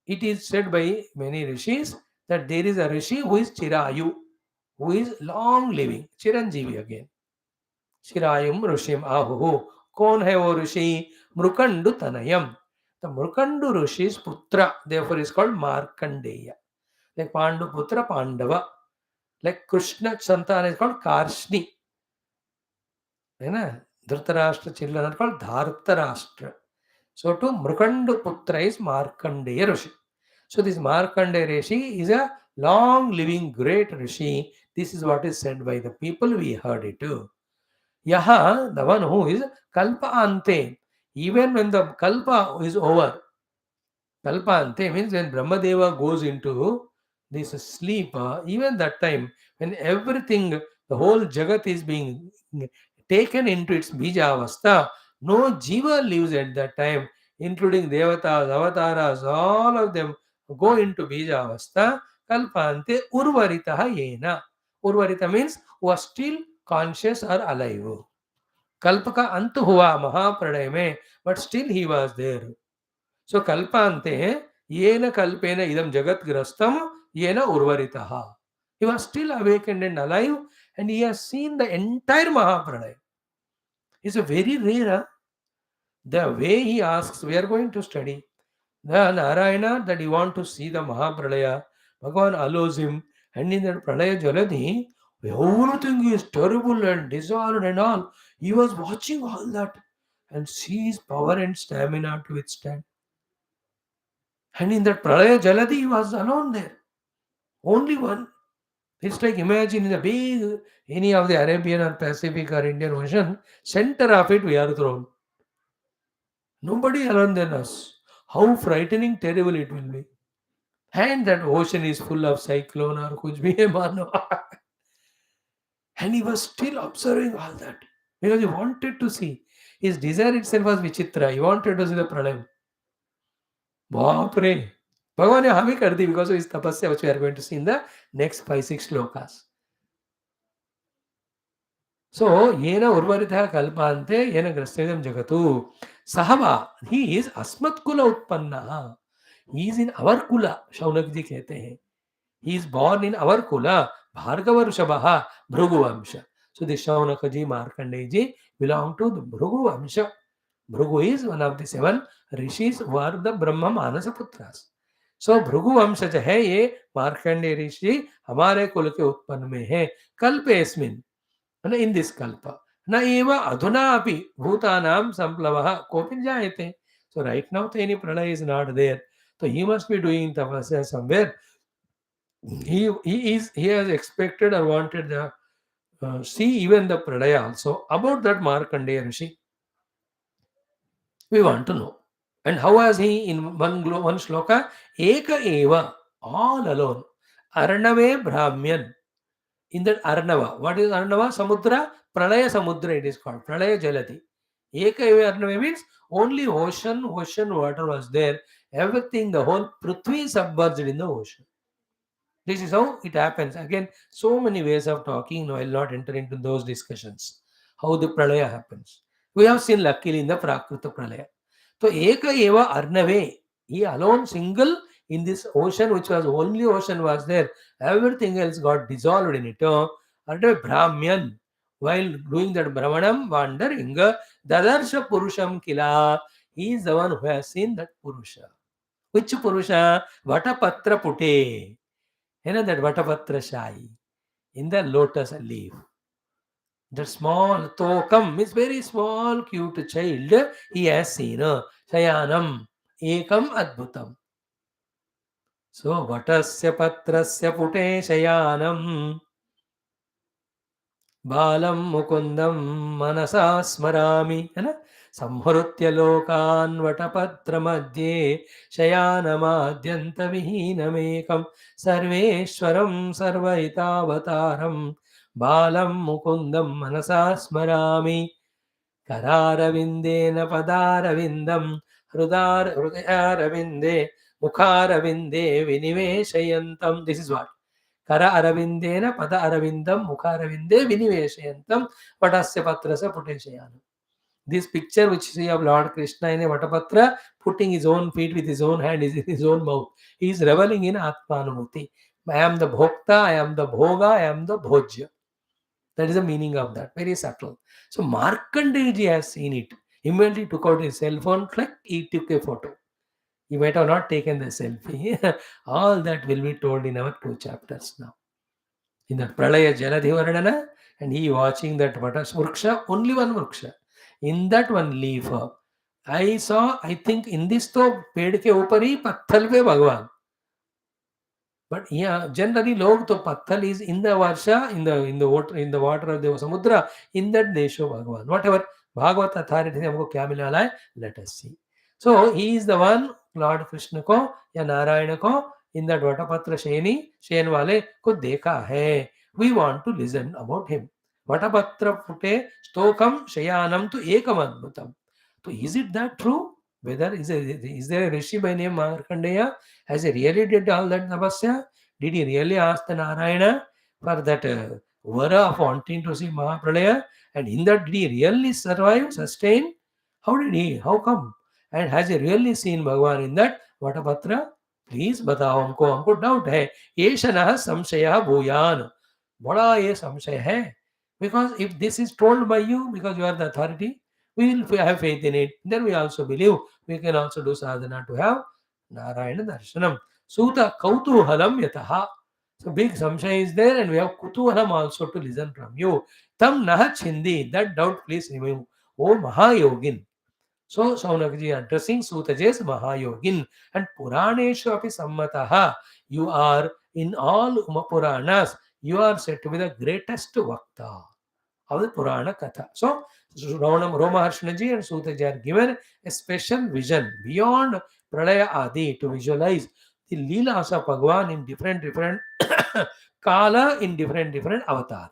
It is said by many rishis that there is a rishi who is chirayu, who is long living. Chiranjeevi again. Chirayum rishim ahuhu. Kaun hai wo rishi? Mrukandu tanayam. The Mrukandu rishi's putra, therefore is called Markandeya. Like Pandu putra Pandava. Like Krishna Santan is called Karshni. Dhritarashtra children are called Dhartarashtra. So to Mrukandu putra is Markandeya Rishi. So this Markandeya Rishi is a long living great Rishi. This is what is said by the people. We heard it too. Yaha, the one who is Kalpa Ante. Even when the Kalpa is over, Kalpa Ante means when Brahmadeva goes into this sleep, even that time, when everything, the whole Jagat is being taken into its Bija Avastha, no Jiva lives at that time, including Devatas, Avataras, all of them go into Bija Avastha. Kalpante Urvaritaha Yena. Urvarita means who are still conscious or alive. कल्प का अंत हुआ महाप्रलय में, but still he was there. So kalpante yena kalpena idam jagat grastam yena urvaritaha. He was still awakened and alive, and he has seen the entire mahapralaya. It's a very rare. The way he asks, we are going to study the Narayana, that you want to see the mahapralaya. Bhagavan allows him, and in that pralaya jaladi, everything is terrible and dissolved and all. He was watching all that and sees power and stamina to withstand. And in that pralaya jaladi, he was alone there. Only one. It's like imagine in the big, any of the Arabian or Pacific or Indian Ocean, center of it we are thrown. Nobody around than us. How frightening, terrible it will be. And that ocean is full of cyclone or kuch bhi hai mano. And he was still observing all that because he wanted to see. His desire itself was vichitra. He wanted to see the pralayam. Baap re. Bhagavan ne hami kar di because of his tapasya, which we are going to see in the next 5-6 shlokas. So, yena urvarita kalpante, yena grastvedam jagatu. Sahava, he is asmat kula utpanna. He is in our kula, Shaunakji kehte hain. He is born in our kula, Bhargava Rishabha, Bhrugu Vamsha. So the Shaunakaji, Markandeji belong to the Bhrugu Vamsha. Bhrugu is one of the 7 rishis who are the Brahma Manasa Putras. So Bhrugu Vamsha jo hai ye Markandeya Rishi hamare kul ke utpann mein hai. Kalpe esmin. In this kalpa. Na eva adhuna api bhutanam samplavaha kopin jayate. So right now the any pralaya is not there. So he must be doing tapasya somewhere. He has expected or wanted the see even the pralaya also. About that Markandeya Rishi, we want to know. And how was he in one shloka? Eka eva, all alone. Arnave Brahmyan. In that Arnava, what is Arnava? Samudra, Pralaya Samudra it is called. Pralaya Jalati. Eka eva Arnava means only ocean water was there. Everything, the whole Prithvi submerged in the ocean. This is how it happens. Again, so many ways of talking. No, I will not enter into those discussions. How the pralaya happens. We have seen luckily in the Prakruta pralaya. So, Eka Eva Arnave, he alone single in this ocean, which was only ocean was there. Everything else got dissolved in it. Arnave Brahmyan, while doing that Brahmanam, wandering, Dadarsha Purusham Kila, he is the one who has seen that Purusha. Which Purusha? Vatapatra Pute. That Vatapatra Shai in the lotus leaf. The small tokam is very small, cute child. He has seen Shayanam Ekam Adbhutam. So Vatasya Patrasya Pute Shayanam Balam Mukundam Manasa Smarami. Samhrutya lokan Vatapatra madhye Shayanamadyanta vihinamekam Sarveshwaram Sarvaitavataram Balam Mukundam Manasa Smarami Kararavindena Padaravindam Hrudaravinde Mukharavinde Viniveshayantam. This is what? Kara Aravindena Pada Aravindam Mukharavinde Viniveshayantam Vatasya Patrasa Puteshayanam. This picture which you see of Lord Krishna in a Vatapatra, putting his own feet with his own hand is in his own mouth. He is reveling in Atmanumuti. I am the Bhokta, I am the Bhoga, I am the Bhojya. That is the meaning of that. Very subtle. So Markandeya has seen it. Immediately took out his cell phone, click, he took a photo. He might have not taken the selfie. All that will be told in our 2 chapters now. In the Pralaya Jaladhivaranana, and he watching that Vatas Vriksha, only one Vriksha. In that one leaf, I saw, I think in this to पेड़ के ऊपर ही पत्थर पे भगवान. But yeah, generally log to patthal is in the varsha, in the water of the samudra, in that they show Bhagavan. Whatever Bhagavat authority हमको क्या मिला है, let us see. So he is the one, Lord Krishna को या नारायण को in that Vatapatra Shane वाले को देखा है. We want to listen about him. Vatapatra pute stokam shayanam tu ekam adbhutam. So is it that true? Whether is there a rishi by name Markandeya? Has he really did all that tapasya? Did he really ask the Narayana for that vara of wanting to see Mahapralaya? And in that, did he really survive, sustain? How did he? How come? And has he really seen Bhagavan in that Vatapatra? Please बताओ हमको doubt है. ये शनः संशयः भूयान. बड़ा ये संशय है. Because if this is told by you, because you are the authority, we will have faith in it. Then we also believe. We can also do sadhana to have Narayana Darshanam. Sutha Kautuhalam Yataha. So big samshaya is there, and we have Kutuhalam also to listen from you. Tam Naha Chindi. That doubt please remove. Oh Mahayogin. So Shaunakaji addressing Sutajas Mahayogin. And Puraneshu api sammataha. You are in all Puranas. You are said to be the greatest Vakta of the Purana Katha. So, Roma Harshanaji and Sutaji are given a special vision beyond Pralaya Adi to visualize the Leelas of Bhagavan in different Kala, in different avatar.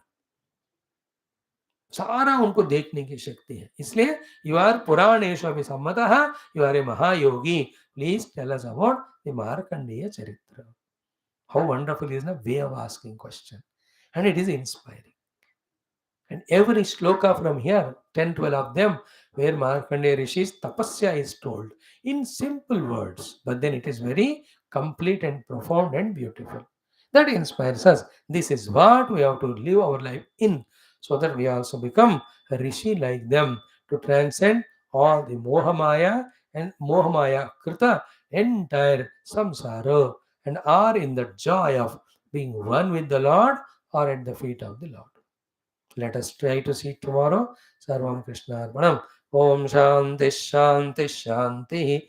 सारा उनको देखने की शक्ति है. इसलिए you are पुराणेषु अपि सम्मतः, you are a mahayogi. Please tell us about the Markandeya charitra. How wonderful is the way of asking question, and it is inspiring. And every shloka from here, 10, 12 of them, where Markandeya Rishi's tapasya is told in simple words, but then it is very complete and profound and beautiful. That inspires us. This is what we have to live our life in, so that we also become a Rishi like them, to transcend all the Mohamaya and Mohamaya Krita, entire samsara, and are in the joy of being one with the Lord or at the feet of the Lord. Let us try to see tomorrow. Sarvam Krishna Arpanam. Om Shanti Shanti Shanti.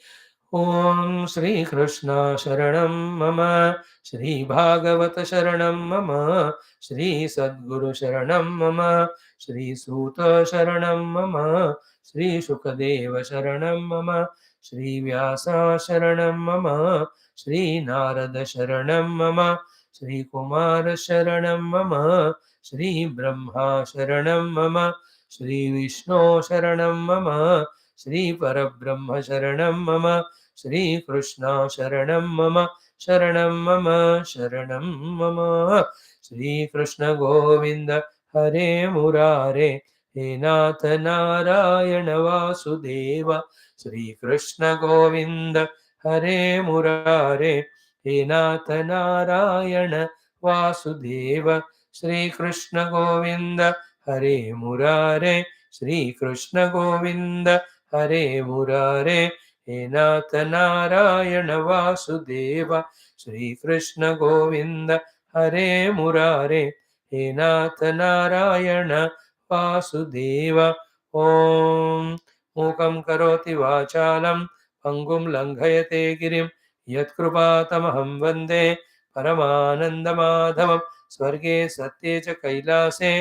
Om Shri Krishna Sharanam Mama. Shri Bhagavata Sharanam Mama. Shri Sadguru Sharanam Mama. Shri Sutha Sharanam Mama. Shri Shukadeva Sharanam Mama. Shri Vyasa Sharanam Mama. Shri Narada Sharanam Mama. Shri Kumara Sharanam Mama. Shri Brahma Sharanam Mama. Shri Vishnu Sharanam Mama. Shri Parabrahma Sharanam Mama. Shri Krishna Sharanam Mama. Sharanam Mama. Sharanam Mama. Shri Krishna Govinda Hare Murare. He Nath Narayana Vasudeva. Shri Krishna Govinda Hare Murare. He Nath Narayana Vasudeva. Shri Krishna Govinda Hare Murare. Shri Krishna Govinda Hare Murare. He Nath Narayana Vasudeva. Shri Krishna Govinda Hare Murare. He Nath Narayana Vasudeva. Om Mukam Karoti Vachalam Pangum Langhayate Girim Yatkrupatamaham Vande Paramanandamadhavam. स्वर्गे सत्ये च कैलासे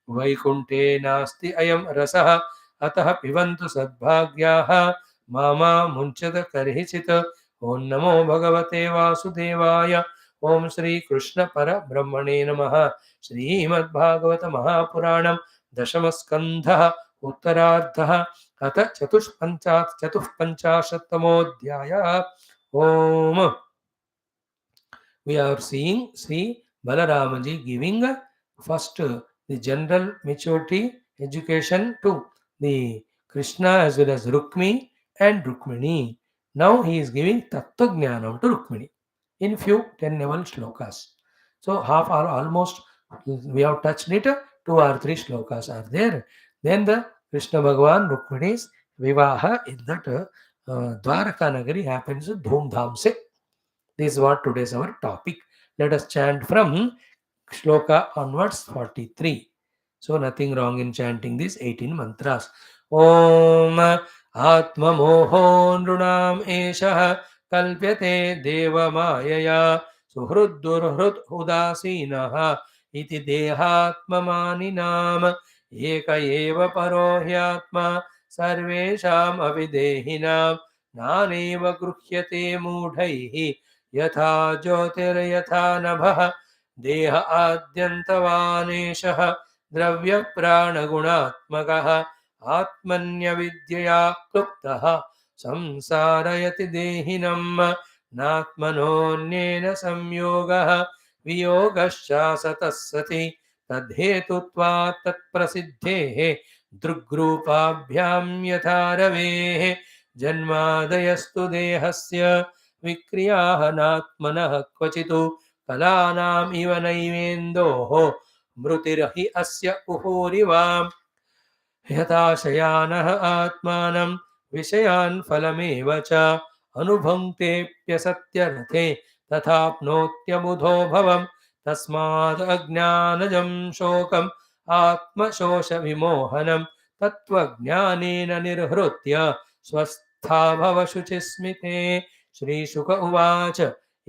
वैकुंठे नास्ति अयं रसः अतः पिबन्तु सद्भाग्याः मामा मुञ्चत कर्हिचित्. ओम नमो भगवते वासुदेवाय. ओम श्री कृष्ण परब्रह्मणे नमः. श्रीमद्भागवत महापुराणं दशम स्कंधः उत्तरार्धः अथ चतुःपञ्चाशत्तमोऽध्यायः. ओम. We are seeing Sri Balaramaji giving first the general maturity education to the Krishna as well as Rukmi and Rukmini. Now he is giving Tattva Jnanam to Rukmini in few 10 level shlokas. So half or almost we have touched it. 2 or 3 shlokas are there. Then the Krishna Bhagavan Rukmini's Vivaha in that Dwaraka Nagari happens Dhoom Dham se. This is what today's our topic. Let us chant from shloka onwards 43. So nothing wrong in chanting these 18 mantras. Om Atma Moho Nrunam Esha Kalpyate Deva Mayaya Suhruddurhrud Udasinaha Iti Dehatma Maninam Eka Eva Paro Hyatma Sarvesham Avidehinam Naneva Gruhyate Mudhaihi Yatha Jyotiryatha Nabha देह आद्यन्तवानेशः द्रव्यप्राणगुणात्मकः आत्मन्यविद्यया क्लुप्तः संसारयति देहिनम् नात्मनोऽन्येन संयोगः वियोगश्चासतः सति तद्धेतुत्वात् तत्प्रसिद्धेः दृग्रूपाभ्यां यथा रवेः जन्मादयस्तु देहस्य विक्रियाः नात्मनः क्वचित् कलानाम् इव नैवेन्दोः मृतिर्हि अस्य उहुरिवाम् यथाशयानः आत्मानं विषयान् फलमेव च अनुभुङ्क्तेऽप्यसत्यर्थे तथाप्नोत्यबुधो भवम् तस्माद् अज्ञानजं शोकम् आत्मशोषविमोहनं तत्त्वज्ञानेन निर्हृत्य स्वस्था भव शुचिस्मिते श्रीशुक उवाच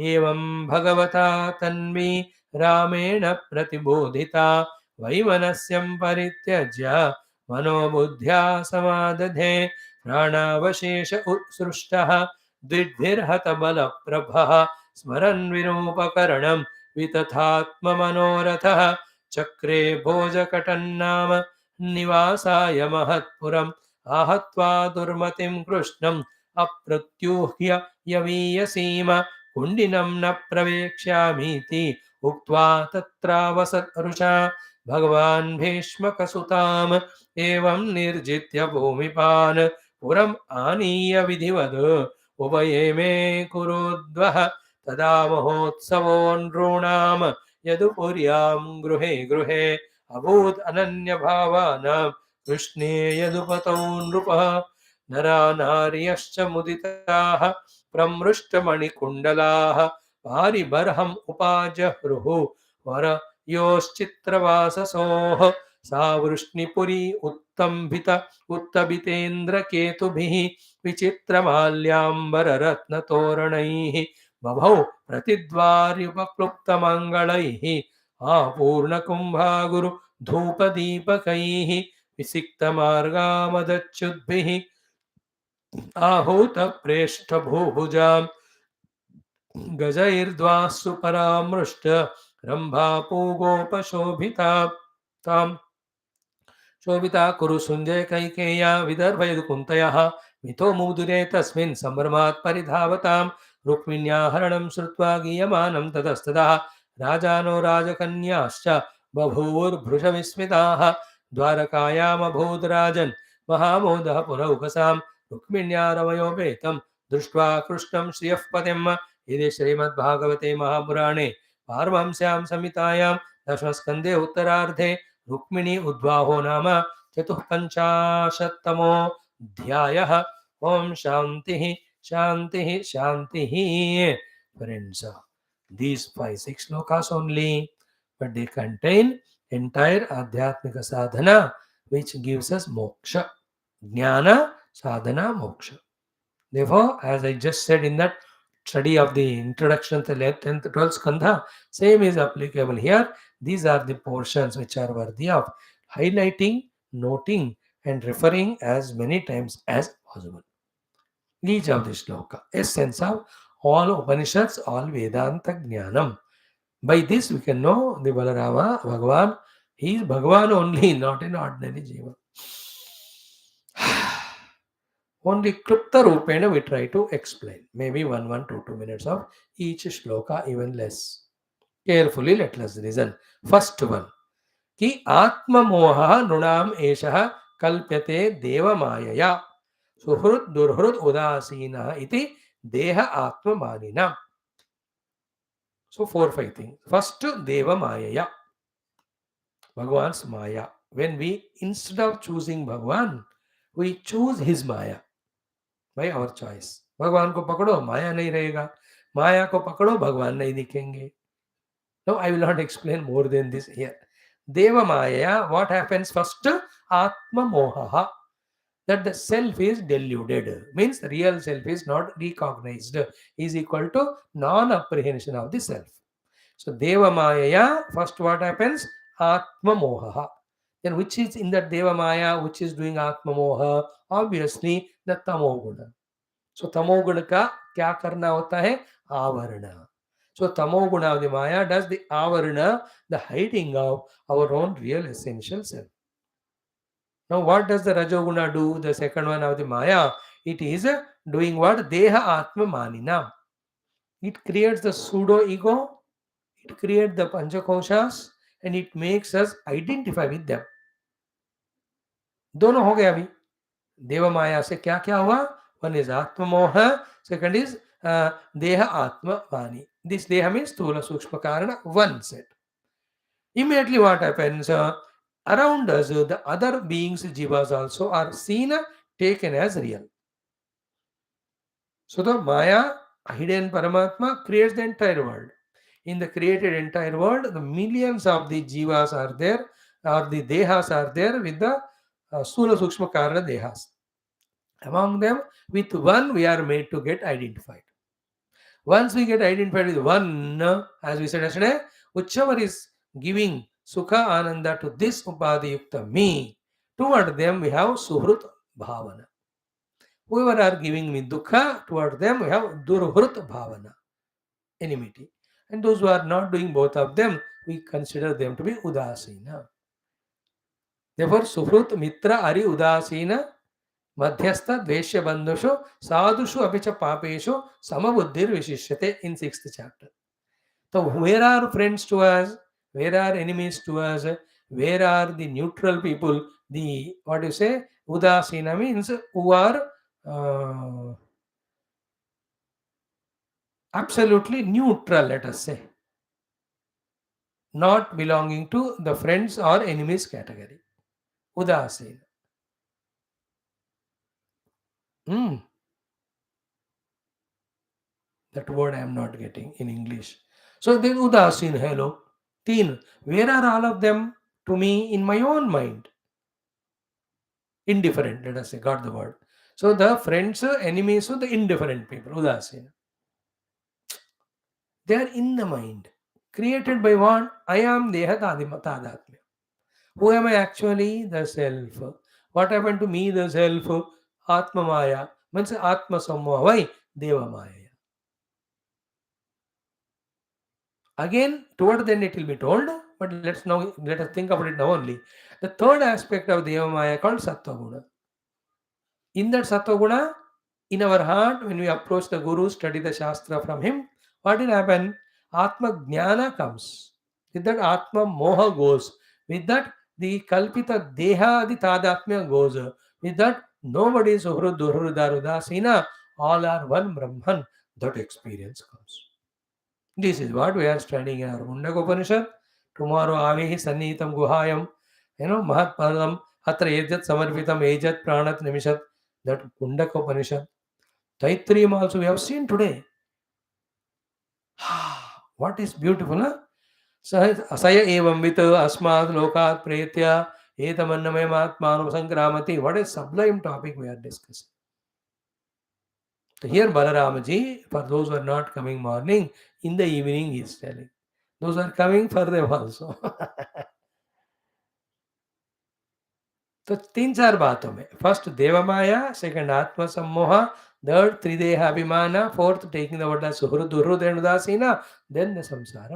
एवं भगवता तन्वी रामेण प्रतिबोधिता वैमनस्यं परित्यज्य मनोबुद्ध्या समादधे प्राणावशेष उत्सृष्टः द्विद्भिर्हतबलप्रभः स्मरन् विरूपकरणं वितथात्ममनोरथः चक्रे भोजकटन्नाम निवासाय महत्पुरम् आहत्वा दुर्मतिं कृष्णम् अप्रत्यूह्य यवीयसीम कुण्डिनं न प्रवेक्ष्यामीति उक्त्वा तत्रावसत् ऋषा भगवान् भीष्मकसुताम् एवं निर्जित्य भूमिपान् पुरम् आनीय विधिवद् उभये मे कुरुद्वः तदा महोत्सवो नॄणाम् यदुपुर्यां गृहे गृहे अभूत् अनन्यभावानां कृष्णे यदुपतौ नृपः नरा नार्यश्च मुदिताः प्रमृष्टमणिकुण्डलाः पारिबर्हम् उपाजह्रुः वरयोश्चित्रवाससोः सा वृष्णिपुरी उत्तबितेन्द्रकेतुभिः विचित्रमाल्याम्बररत्नतोरणैः बभौ प्रतिद्वार्युपक्लुप्तमङ्गलैः आपूर्णकुम्भागुरु धूपदीपकैः विसिक्तमार्गामदच्युद्भिः आहूतप्रेष्ठभूभुजाम् गजैर्द्वासु परामृष्ट रम्भापूगोपशोभिता ताम् शोभिता कुरु सुञ्जय कैकेय्या विदर्भयदुकुन्तयः मिथो मुदुरे तस्मिन् सम्भ्रमात् परिधावतां रुक्मिण्या हरणं श्रुत्वा गीयमानं ततस्ततः राजानो राजकन्याश्च बभूवुर्भृशविस्मिताः द्वारकायामभूद् राजन् महामोदः पुरौकसां रुक्मिण्या रमयोपेतं दृष्ट्वा कृष्णं श्रियः पतिम् इति श्रीमद्भागवते महापुराणे पारमहंस्यां संहितायां दशमस्कन्धे उत्तरार्धे रुक्मिणी उद्वाहो नाम चतुःपञ्चाशत्तमोऽध्यायः। ओम शान्तिः शान्तिः शान्तिः। Friends, these 5-6 slokas only, but they contain entire adhyatmika sadhana which gives us moksha, jnana sadhana moksha. Therefore, as I just said in that study of the introduction to the 10th 12th skandha, same is applicable here. These are the portions which are worthy of highlighting, noting, and referring as many times as possible. Each of the shloka, essence of all Upanishads, all Vedanta Jnanam. By this we can know the Balarama, Bhagavan, he is Bhagavan only, not an ordinary Jiva. Only Klupta Rupena we try to explain. Maybe 2 minutes of each shloka, even less. Carefully let us listen. First one. Ki Atma Moha Nunam Eshaha kalpyate deva mayaya suhrut durhrut udasina iti deha atma manina. So 4-5 things. First, deva mayaya, Bhagavan's maya. When we, instead of choosing Bhagavan, we choose his maya by our choice. भगवान को पकड़ो माया नहीं रहेगा, माया को पकड़ो भगवान नहीं दिखेंगे. No, I will not explain more than this here. Deva Maya, what happens first? Atma Moha. That the self is deluded. Means the real self is not recognized. Is equal to non-apprehension of the self. So Deva Maya, first what happens? Atma Moha. Then which is in that Deva Maya, which is doing Atma Moha? Obviously the Tamoguna. So Tamoguna ka kya karna hota hai? Avarana. So Tamoguna of the Maya does the avarana, the hiding of our own real essential self. Now what does the Rajoguna do? The second one of the Maya, it is doing what? Deha Atma Manina. It creates the pseudo ego, it creates the Panchakoshas, and it makes us identify with them. दोनों हो गए अभी. देव माया से क्या क्या हुआ? One is Atma Moha, second is Deha Atma Vani. This Deha means Stula Sukshma Karana, one set. Immediately what happens? Around us, the other beings, jivas also, are seen, taken as real. So the Maya, hidden Paramatma, creates the entire world. In the created entire world, the millions of the jivas are there, or the dehas are there with the Stula Sukshma Karana dehas. Among them, with one, we are made to get identified. Once we get identified with one, as we said yesterday, whichever is giving Sukha Ananda to this Upadhi Yukta me, toward them we have Suhrut Bhavana. Whoever are giving me Dukha, toward them we have Durhrut Bhavana, enmity. And those who are not doing both of them, we consider them to be Udasina. Therefore, Suhrut Mitra Ari Udasina Madhyastha Dveshya Bandhusho Sadhushu Apicha Papesho Samabuddhir Vishishyate in 6th chapter. So where are friends to us? Where are enemies to us? Where are the neutral people? The, what you say, Udasina means who are absolutely neutral, let us say. Not belonging to the friends or enemies category. Udasina. That word I am not getting in English. So then Udasin, hello. Teen, where are all of them to me in my own mind? Indifferent, let us say, got the word. So the friends, enemies, so the indifferent people, Udasin. They are in the mind. Created by what? I am Deha Tadatmya. Who am I actually? The self. What happened to me, the self? Atma Maya. Means Atma Sammoha. Why? Deva Maya. Again, toward then it will be told, but let us think about it now only. The third aspect of Deva Maya called Sattva Guna. In that Sattva Guna, in our heart, when we approach the Guru, study the Shastra from him, what will happen? Atma Jnana comes. With that, Atma Moha goes. With that, the Kalpita Deha, the Tadatmya goes. With that, nobody is Suhrud, Durhrud, Udasina. All are one Brahman. That experience comes. This is what we are studying in our Mundaka Upanishad. Tomorrow, Avehi Sannitam Guhayam, Mahat Padam, Atra Ejat Samarpitam Ejat Pranat Nimishat, that Mundaka Upanishad. Taittiriam also we have seen today. What is beautiful, huh? Asaya evam vita asmad lokat pretya etamannamaya atmanam sankramati. What a sublime topic we are discussing. So here Balaramaji, for those who are not coming morning, in the evening he is telling. Those are coming for them also. तो 3-4 बातों में, first देव माया, second आत्म सम्मोह, third त्रिदेह अभिमान, fourth taking the word as सुहृद दुहृद and उदासीना, then the samsara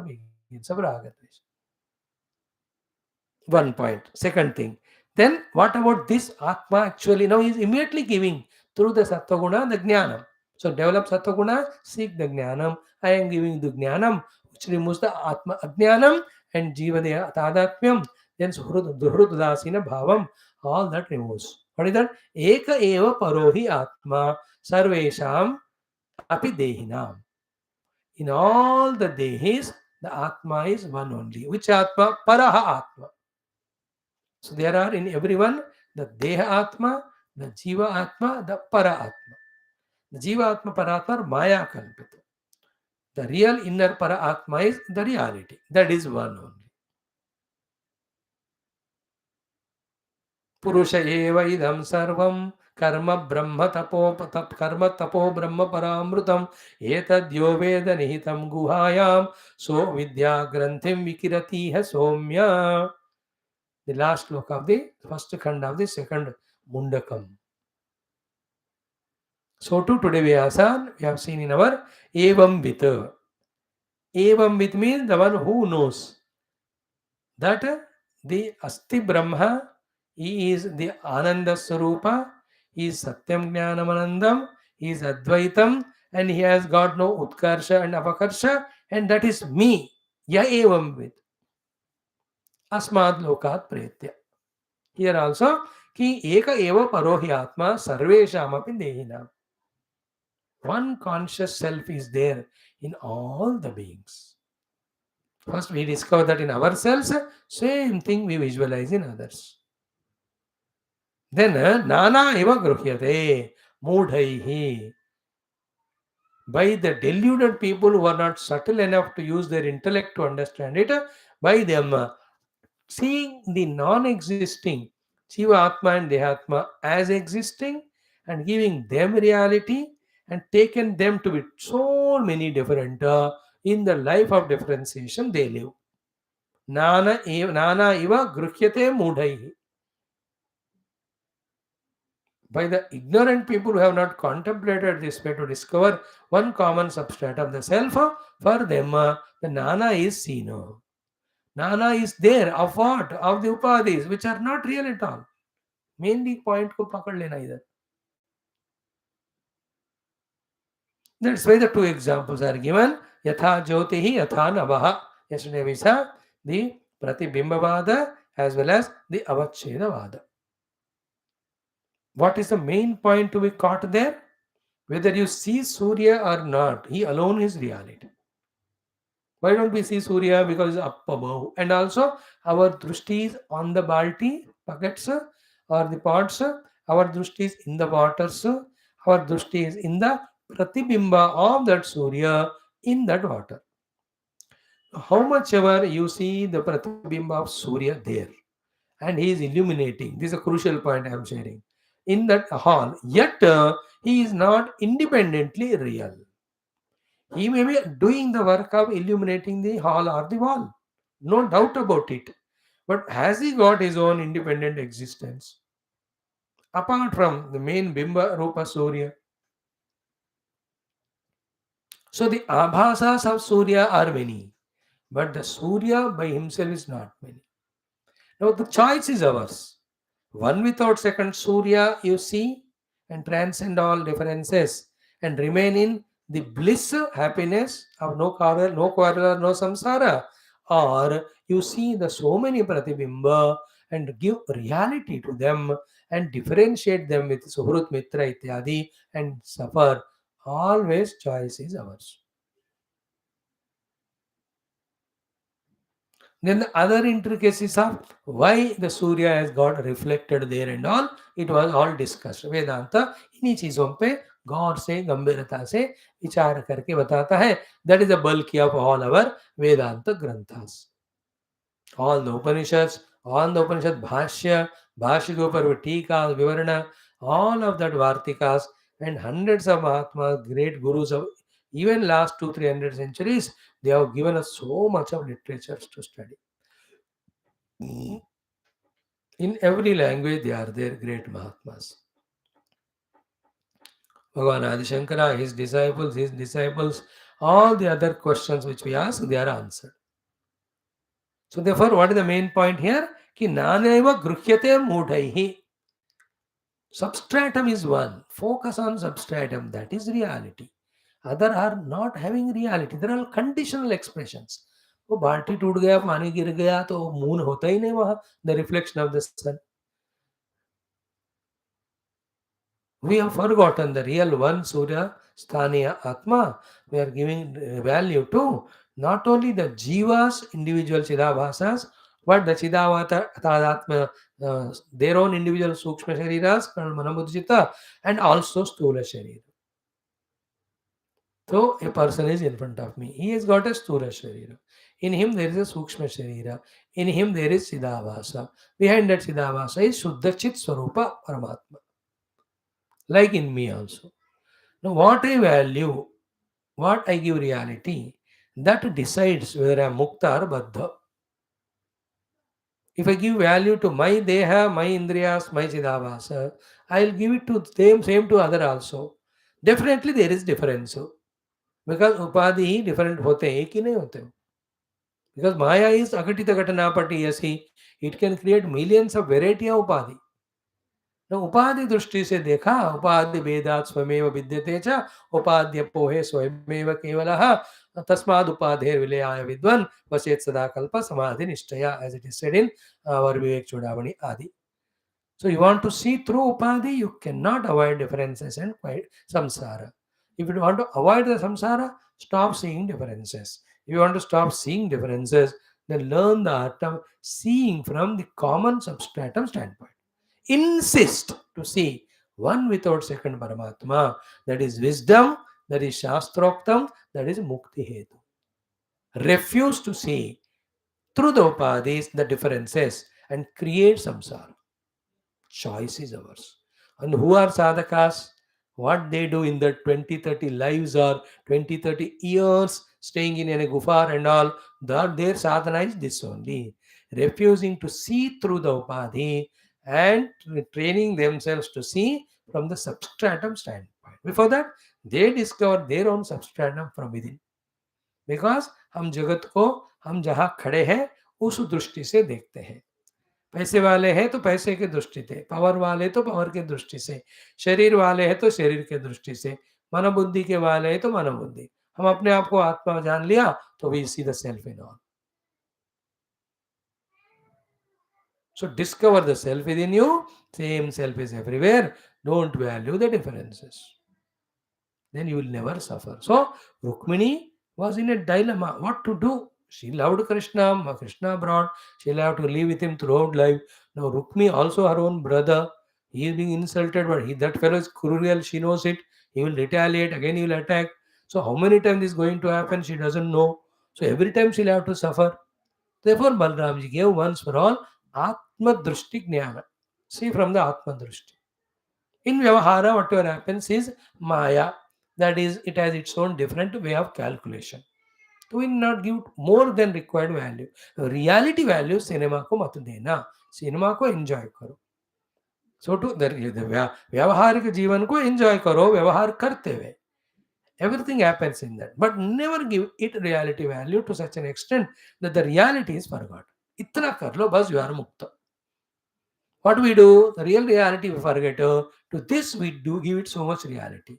begins of raga dvesha. One point. Second thing, then what about this atma actually? Now he is immediately giving through the sattva guna the jnanam. So develop sattva guna, seek the jnanam. I am giving the jnanam which removes the atma ajnanam and jiva deha tadatmyam. Then suhrud durhrud udasina bhavam. all that removes. What is that? Eka eva parohi atma sarvesham api dehinam. In all the dehis, the atma is one only. Which atma? Paraha atma. So there are in everyone the deha atma, the jiva atma, the para atma. The jiva atma, paratma are maya kalpita. The real inner para atma is the reality. That is one only. Purusha eva idam sarvam karma brahma tapo karma tapo brahma paramrutam etadyo veda nihitam guhayam so vidya granthim vikirati ha somya. The last sloka of the first khanda of the second mundakam. So too today Vyasa we have seen in our evam vit. Evam vit means the one who knows that the Asti Brahma, he is the Ananda Swarupa, he is Satyam Jnanam Anandam, he is Advaitam, and he has got no Utkarsha and Apakarsha, and that is me. Ya evam vid. Asmad Lokat Pretya. Here also, ki eka eva parohi atma sarvesham api dehina. One conscious self is there in all the beings. First, we discover that in ourselves, same thing we visualize in others. Then, nana eva gruhyate mudhaihi. By the deluded people who are not subtle enough to use their intellect to understand it, by them seeing the non-existing Jiva Atma and Dehatma as existing and giving them reality and taken them to be so many different in the life of differentiation they live. Nana iva gruhyate mudhaihi. By the ignorant people who have not contemplated this way to discover one common substrate of the self, for them the Nana is seen. Nana is there of what? Of the upadhis, which are not real at all. Mainly point ko pakad lena idhar. That's why the two examples are given. Yatha jyotihi yatha namaha. Yesterday we saw the Pratibimbavada as well as the Avachedavada. What is the main point to be caught there? Whether you see Surya or not, he alone is reality. Why don't we see Surya? Because it's up above. And also, our drushti is on the balti, buckets, or the pots. Our drushti is in the waters. Our drushti is in the pratibimba of that Surya in that water. How much ever you see the pratibimba of Surya there, and he is illuminating. This is a crucial point I am sharing. In that hall, yet he is not independently real. He may be doing the work of illuminating the hall or the wall. No doubt about it. But has he got his own independent existence? Apart from the main Bimba Rupa Surya. So the Abhasas of Surya are many. But the Surya by himself is not many. Now the choice is ours. One without second Surya, you see, and transcend all differences and remain in the bliss, happiness of no quarrel, no samsara. Or you see the so many pratibimba and give reality to them and differentiate them with Suhrut Mitra Ityadi and suffer. Always choice is ours. Then the other intricacies of why the Surya has got reflected there and all, it was all discussed. Vedanta इन्हीं चीजों पे गौर से गंभीरता से विचार करके बताता है. That is the bulk of all our Vedanta granthas. All the Upanishads, all the Upanishad Bhashya, Bhashya ke upar Tika, Vivarana, all of that Vartikas and hundreds of Mahatmas, great gurus of even last 200-300 centuries, they have given us so much of literatures to study. In every language, they are there, great Mahatmas. Bhagavan Adi Shankara, his disciples, all the other questions which we ask, they are answered. So therefore, what is the main point here? Ki naneva gruhyate mudhaihi. Substratum is one. Focus on substratum. That is reality. Other are not having reality. They are all conditional expressions. वो बाल्टी टूट गया, पानी गिर गया तो moon होता ही नहीं वहां, the reflection of the sun. We have forgotten the real one, Surya Sthaniya Atma. We are giving value to not only the Jivas, individual Chidabhasas, but the Chidavata Tadatma, their own individual Sukshma Shariras, Manabuddhita, and also Stula Sharira. So a person is in front of me. He has got a Sthula Sharira. In him there is a Sukshma Sharira. In him there is Chidavasa. Behind that Chidavasa is Shuddha Chit Swarupa Paramatma. Like in me also. Now, what I value, what I give reality, that decides whether I am mukta or baddha. If I give value to my deha, my indriyas, my chidavasa, I will give it to them, same to other also. Definitely there is difference. Because upadhi he different होते हैं, एक ही नहीं होते. Because Maya is agatita ghatanapati yasi, it can create millions of variety of upadhi. तो उपाधि दृष्टि से देखा उपाधि भेदात् स्वमेव विद्यते च उपाध्य पोहे स्वयमेव केवलः तस्माद् उपाधेर विलयाय विद्वान् वसेत् सदा कल्प समाधि निष्ठया as it is said in our Vivek Chudavani Adi. So you want to see through upadhi, you cannot avoid differences and quite samsara. If you want to avoid the samsara, stop seeing differences. If you want to stop seeing differences, then learn the art of seeing from the common substratum standpoint. Insist to see one without second Paramatma. That is wisdom, that is Shastroktam, that is Mukti Hetu. Refuse to see through the upadhis the differences and create samsara. Choice is ours. And who are sadhakas? What they do in their 20-30 lives or 20-30 years staying in a gufar and all, their sadhana is this only. Refusing to see through the upadhi and training themselves to see from the substratum standpoint. Before that, they discover their own substratum from within. Because हम जगत को हम जहाँ खड़े हैं उस दृष्टि से देखते हैं. पैसे वाले हैं तो पैसे की दृष्टि से, पावर वाले तो पावर की दृष्टि से, शरीर वाले हैं तो शरीर की दृष्टि से, मनोबुद्धि के वाले हैं तो मनोबुद्धि. हम अपने आप को आत्मा जान लिया तो we see the self in all. So discover the self within you. Same self is everywhere. Don't value the differences. Then you will never suffer. So Rukmini was in a dilemma. What to do? She loved Krishna. Krishna brought. She loved to live with him throughout life. Now Rukmini also her own brother. He is being insulted, but that fellow is cruel. She knows it. He will retaliate. Again he will attack. So how many times this is going to happen? She doesn't know. So every time she'll have to suffer. Therefore Balramji gave once for all Atma Drishti Jnana. See from the Atma Drishti. In Vyavahara, whatever happens is Maya. That is, it has its own different way of calculation. तो we not give more than required value. Reality value cinema को मत देना, cinema को enjoy करो. So to the व्यावहारिक जीवन को enjoy करो व्यवहार करते हुए. Everything happens in that, but never give it reality value to such an extent that the reality is forgot. इतना कर लो बस you are मुक्त. What we do, the real reality we forget. To this we do give it so much reality.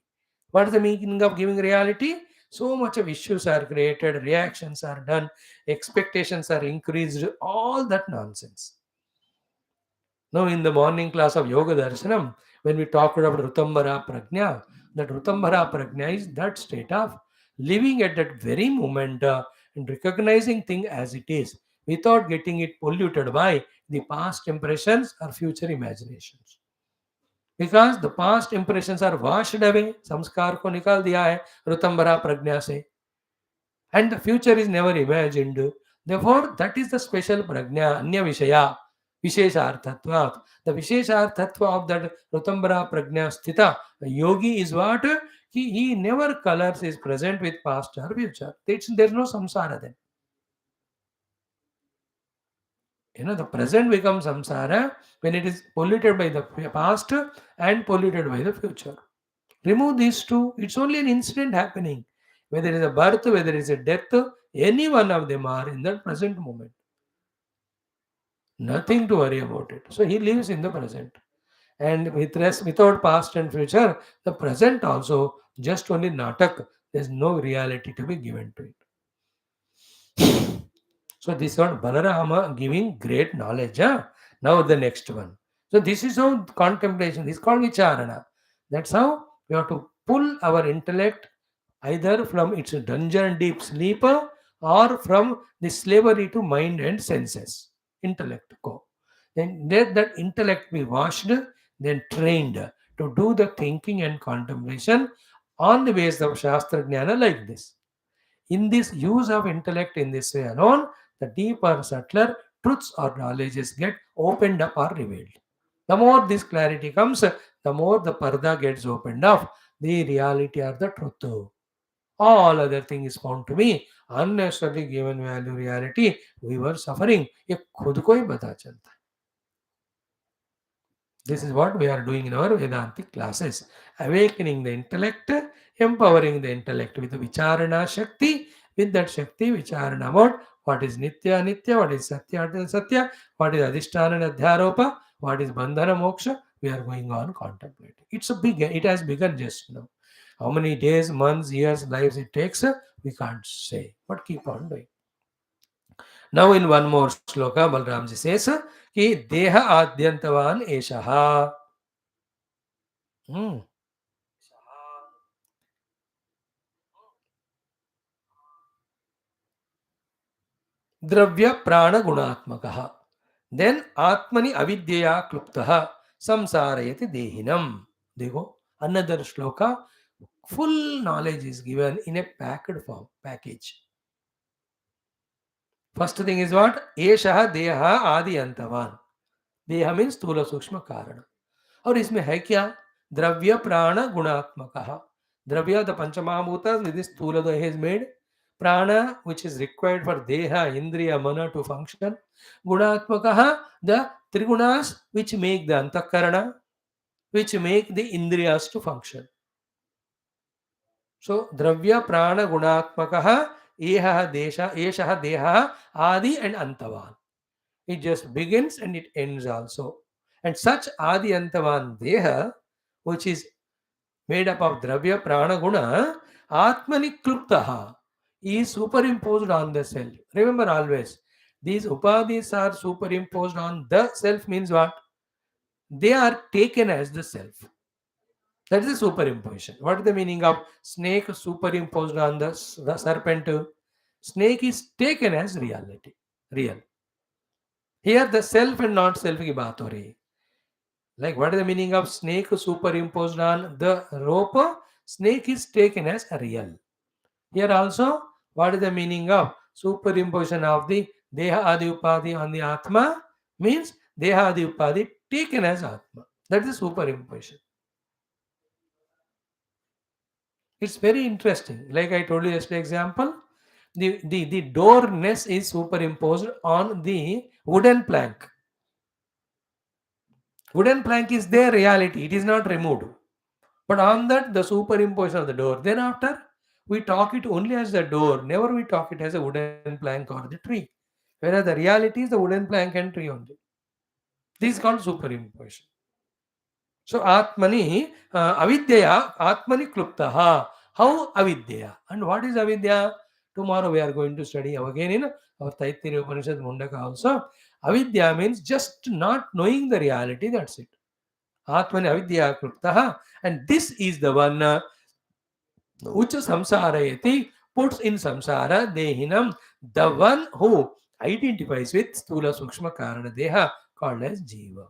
What is the meaning of giving reality? So much of issues are created, reactions are done, expectations are increased, all that nonsense. Now, in the morning class of Yoga Darshanam, when we talked about Rutambara Prajna, that Rutambara Prajna is that state of living at that very moment and recognizing thing as it is without getting it polluted by the past impressions or future imaginations. Because the past impressions are washed away, samskar ko nikal diya hai Rutambara Prajna se, and the future is never imagined. Therefore, that is the special prajna, anya vishaya, vishesharthatva. The vishesharthatva of that Rutambara prajna sthita, the yogi is what? He never colors his present with past or future. There's no samsara then. The present becomes samsara when it is polluted by the past and polluted by the future. Remove these two, it's only an incident happening. Whether it is a birth, whether it is a death, any one of them are in that present moment. Nothing to worry about it. So he lives in the present. And with rest, without past and future, the present also just only natak. There's no reality to be given to it. So this is what Balarama giving great knowledge. Now the next one. So this is how contemplation. This is called vicharana. That's how we have to pull our intellect either from its dungeon deep sleep or from the slavery to mind and senses. Intellect go. Then let that intellect be washed, then trained to do the thinking and contemplation on the basis of Shastra Jnana like this. In this use of intellect in this way alone, the deeper, subtler truths or knowledges get opened up or revealed. The more this clarity comes, the more the parda gets opened up, the reality or the truth. All other thing is found to be unnecessarily given value reality. We were suffering. ये खुद को ही पता चलता है. This is what we are doing in our Vedantic classes. Awakening the intellect, empowering the intellect with Vicharana Shakti. With that Shakti, Vicharana about what is Nitya Nitya, what is Satya Satya, what is Adhisthana Adhyaropa, what is Bandhana Moksha. We are going on contemplating. It has begun just now. How many days, months, years, lives it takes, we can't say. But keep on doing. Now in one more sloka, Balramji says कि देह आद्यंतवान एषः द्रव्य प्राण गुणात्मकः. Then आत्मनि अविद्यया क्लुप्तः संसारयति देहिनम. देखो another shloka, full knowledge is given in a packed form, package. First thing is what? एषः देह आदि अंतवान. देह मीन्स स्थूल सूक्ष्म कारण. और इसमें है क्या? द्रव्य प्राण गुणात्मक. द्रव्य द पंचमहाभूत विद स्थूल देह is made. Prana, which is required for deha, indriya, mana to function. Gunaatmakaha, the trigunas which make the antakarana, which make the indriyas to function. So, dravya prana gunaatmakaha, eha desha, eshaha deha, adi and antavan. It just begins and it ends also. And such adi antavan deha, which is made up of dravya prana guna, atmani kluptaha, is superimposed on the self. Remember always, these upadhis are superimposed on the self means what? They are taken as the self. That is the superimposition. What is the meaning of snake superimposed on the serpent? Snake is taken as reality. Real. Here the self and not self ki baat ho rahi. Like what is the meaning of snake superimposed on the rope? Snake is taken as a real. Here also, what is the meaning of superimposition of the Deha Adi Upadhi on the Atma? Means Deha Adi Upadhi taken as Atma. That is superimposition. It's very interesting. Like I told you yesterday example, the door nest is superimposed on the wooden plank. Wooden plank is their reality. It is not removed. But on that, the superimposition of the door. Then after, we talk it only as the door. Never we talk it as a wooden plank or the tree. Whereas the reality is the wooden plank and tree only. This is called superimposition. So Atmani, avidya, Atmani kluptaha. How avidya? And what is avidya? Tomorrow we are going to study again in our Taittiriya Upanishad Mundaka also. Avidya means just not knowing the reality, that's it. Atmani avidya kluptaha. And this is the one which samsarayati, puts in samsara dehinam, the one who identifies with stula sukshma karana deha, called as jiva.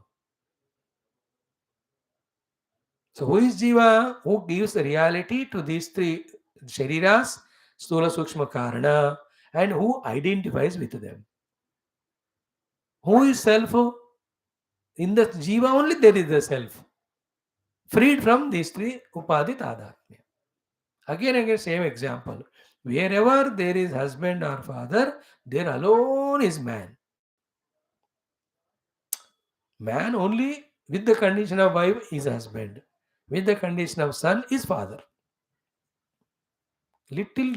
So who is jiva? Who gives the reality to these three shariras, stula sukshma karana, and who identifies with them. Who is self? In the jiva only there is the self, freed from these three upadhi tadatmya. Again, same example. Wherever there is husband or father, there alone is man. Man only with the condition of wife is husband. With the condition of son is father. Little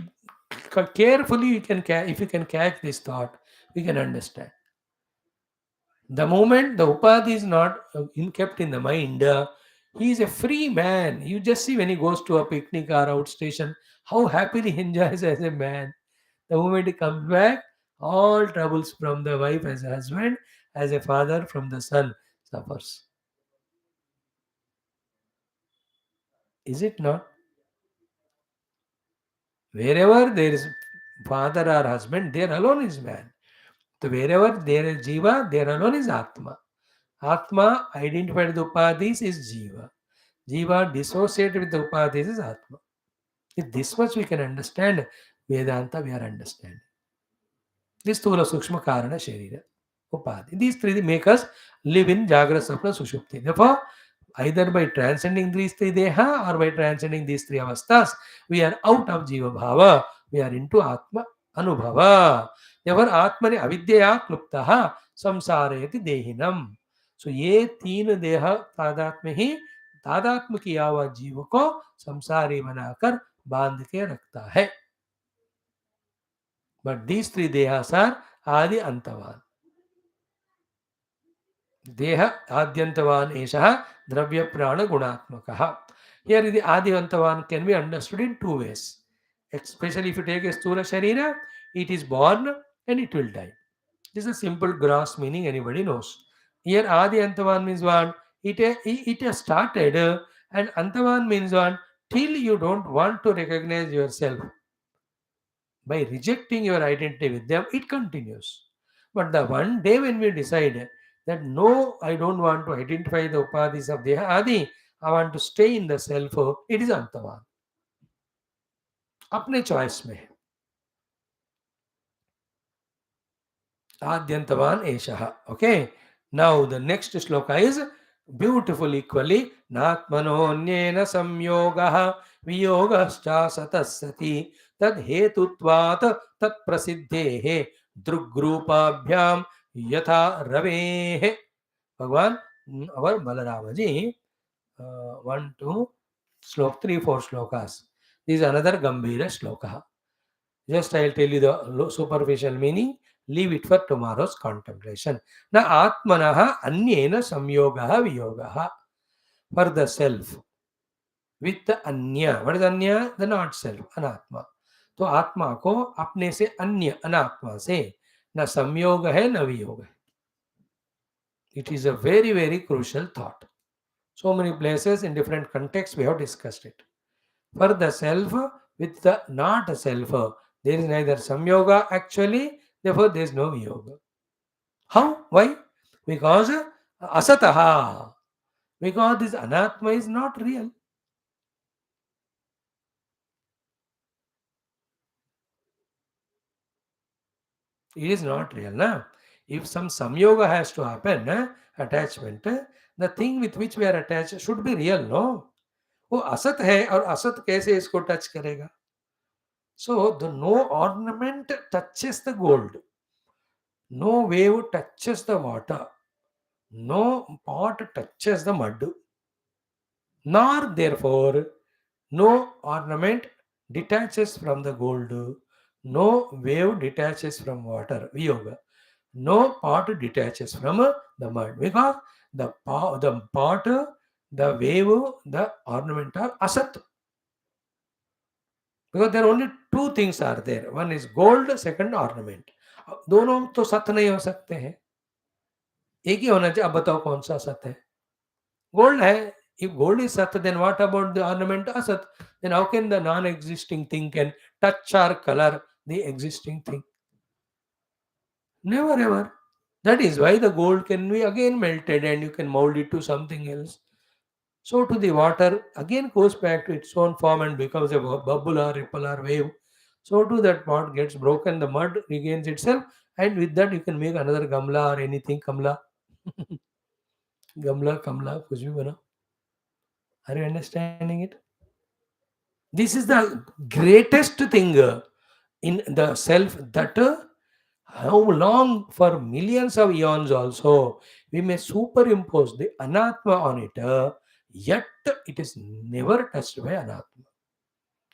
carefully you can if you can catch this thought, we can understand. The moment the upadhi is not kept in the mind, he is a free man. You just see when he goes to a picnic or outstation, how happily he enjoys as a man. The moment he comes back, all troubles from the wife as a husband, as a father from the son suffers. Is it not? Wherever there is father or husband, there alone is man. So wherever there is Jiva, there alone is Atma. Atma identified with the Upadhis is Jiva. Jiva dissociated with the Upadhis is Atma. If this much we can understand, Vedanta we are understanding. This Sthula Sukshma Karana Sharira Upadhi. These three make us live in Jagra Sapna Sushupti. Therefore, either by transcending these three Deha or by transcending these three Avasthas, we are out of Jiva Bhava. We are into Atma Anubhava. Therefore, Atmani Avidyaya Kluptaha Samsarayati Dehinam. So, ये तीन देह तादात्म्य ही तादात्म्य किया हुआ जीव को संसारी बनाकर बांध के रखता है. But these three dehas are Adi Antavan. Deha Adyantavan Esha Dravya Prana Gunatmakaha. Here the Adi Antavan can be understood in two ways. Especially if you take a Sthula Sharira, it is born and it will die. This is a simple gross meaning anybody knows. Here Adi Antavan means what? It has started and Antavan means what? Till you don't want to recognize yourself. By rejecting your identity with them, it continues. But the one day when we decide that no, I don't want to identify the upadhis of Deha Adi, I want to stay in the self, it is Antavan. अपने choice में है. Adyantavan Eshaha. Okay. Now the next shloka is beautiful equally. Natmanonyena samyogaha viyogascha satassati tad hetutvat tat prasiddhehe drugrupabhyam yatha ravehe. Bhagwan, our Balarama ji, 1, 2, slok 3, 4 slokas. This is another Gambhira shloka. Just I'll tell you the superficial meaning. Leave it for tomorrow's contemplation. Na atmanaha anyena samyogaha viyogaha. For the self. With the anya. What is anya? The not self. Anatma. तो आत्मा को अपने से अन्य अनात्मा से न संयोग है न वियोग है. It is a very, very crucial thought. So many places in different contexts we have discussed it. For the self with the not self, there is neither samyoga actually, therefore there is no yoga. How? Why? Because asataha. Because this anatma is not real. It is not real. Na? If some samyoga has to happen, attachment, the thing with which we are attached should be real, no? वो असत है और असत कैसे इसको touch करेगा? So the no ornament touches the gold. No wave touches the water. No pot touches the mud. Nor therefore no ornament detaches from the gold. No wave detaches from water. Viyoga. No pot detaches from the mud. Because the pot, the wave, the ornament are asat. Because there are only two things are there. One is gold, second ornament. दोनों तो सत नहीं हो सकते हैं. एक ही होना चाहिए. अब बताओ कौन सा सत है? Gold है. If gold is sat, then what about the ornament asat? Then how can the non-existing thing can touch or color the existing thing? Never ever. That is why the gold can be again melted and you can mold it to something else. So to the water again goes back to its own form and becomes a bubble or ripple or wave. So to that pot gets broken, the mud regains itself, and with that you can make another gamla or anything kamla. Gamla, kamla, कुछ भी बना. Are you understanding it? This is the greatest thing in the self that how long for millions of eons also we may superimpose the anatma on it, yet it is never touched by anatma.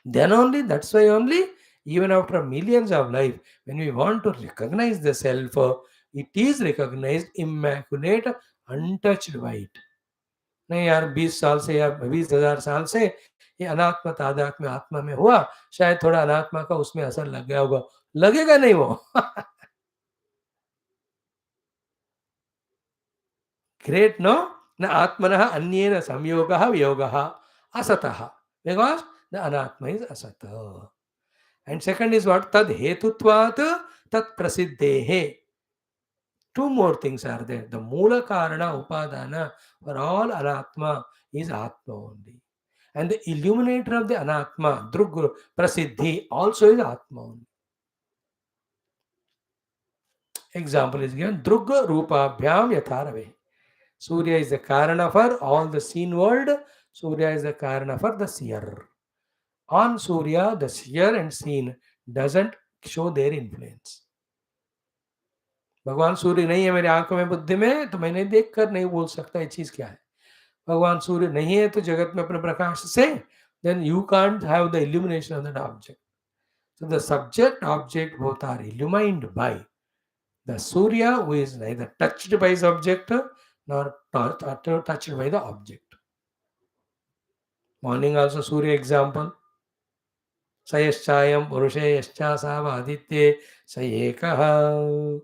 Then only, that's why only, even after millions of life, when we want to recognize the self, it is recognized immaculate, untouched by it. नहीं यार 20 साल से या 20,000 साल से ये अनात्मा तादात्म्य आत्मा में हुआ, शायद थोड़ा अनात्मा का उसमें असर लग गया होगा. लगेगा नहीं वो. Great no. न आत्मनः अन्येन संयोगः वियोगः असतः. because the anatma is asata. And second is what? Tad hetutvat tat prasiddhehe. Two more things are there. The Mula Karana Upadana for all Anatma is Atma only. And the illuminator of the Anatma, Drug Prasiddhi, also is Atma only. Example is given Drug Rupa Bhyam Yatharave. Surya is the Karana for all the seen world. Surya is the Karana for the seer. On Surya, the seer and seen doesn't show their influence. भगवान सूर्य नहीं है मेरे आंखों में बुद्धि में तो मैंने देख कर नहीं बोल सकता ये चीज क्या है. भगवान सूर्य नहीं है तो जगत में अपने प्रकाश से then you can't have the illumination of that object. So the subject object both are illumined by the Surya, who is neither touched by his object nor touched by the object. Morning also Surya example. Sayaschayam purushe yascha sava aditye sayekaha.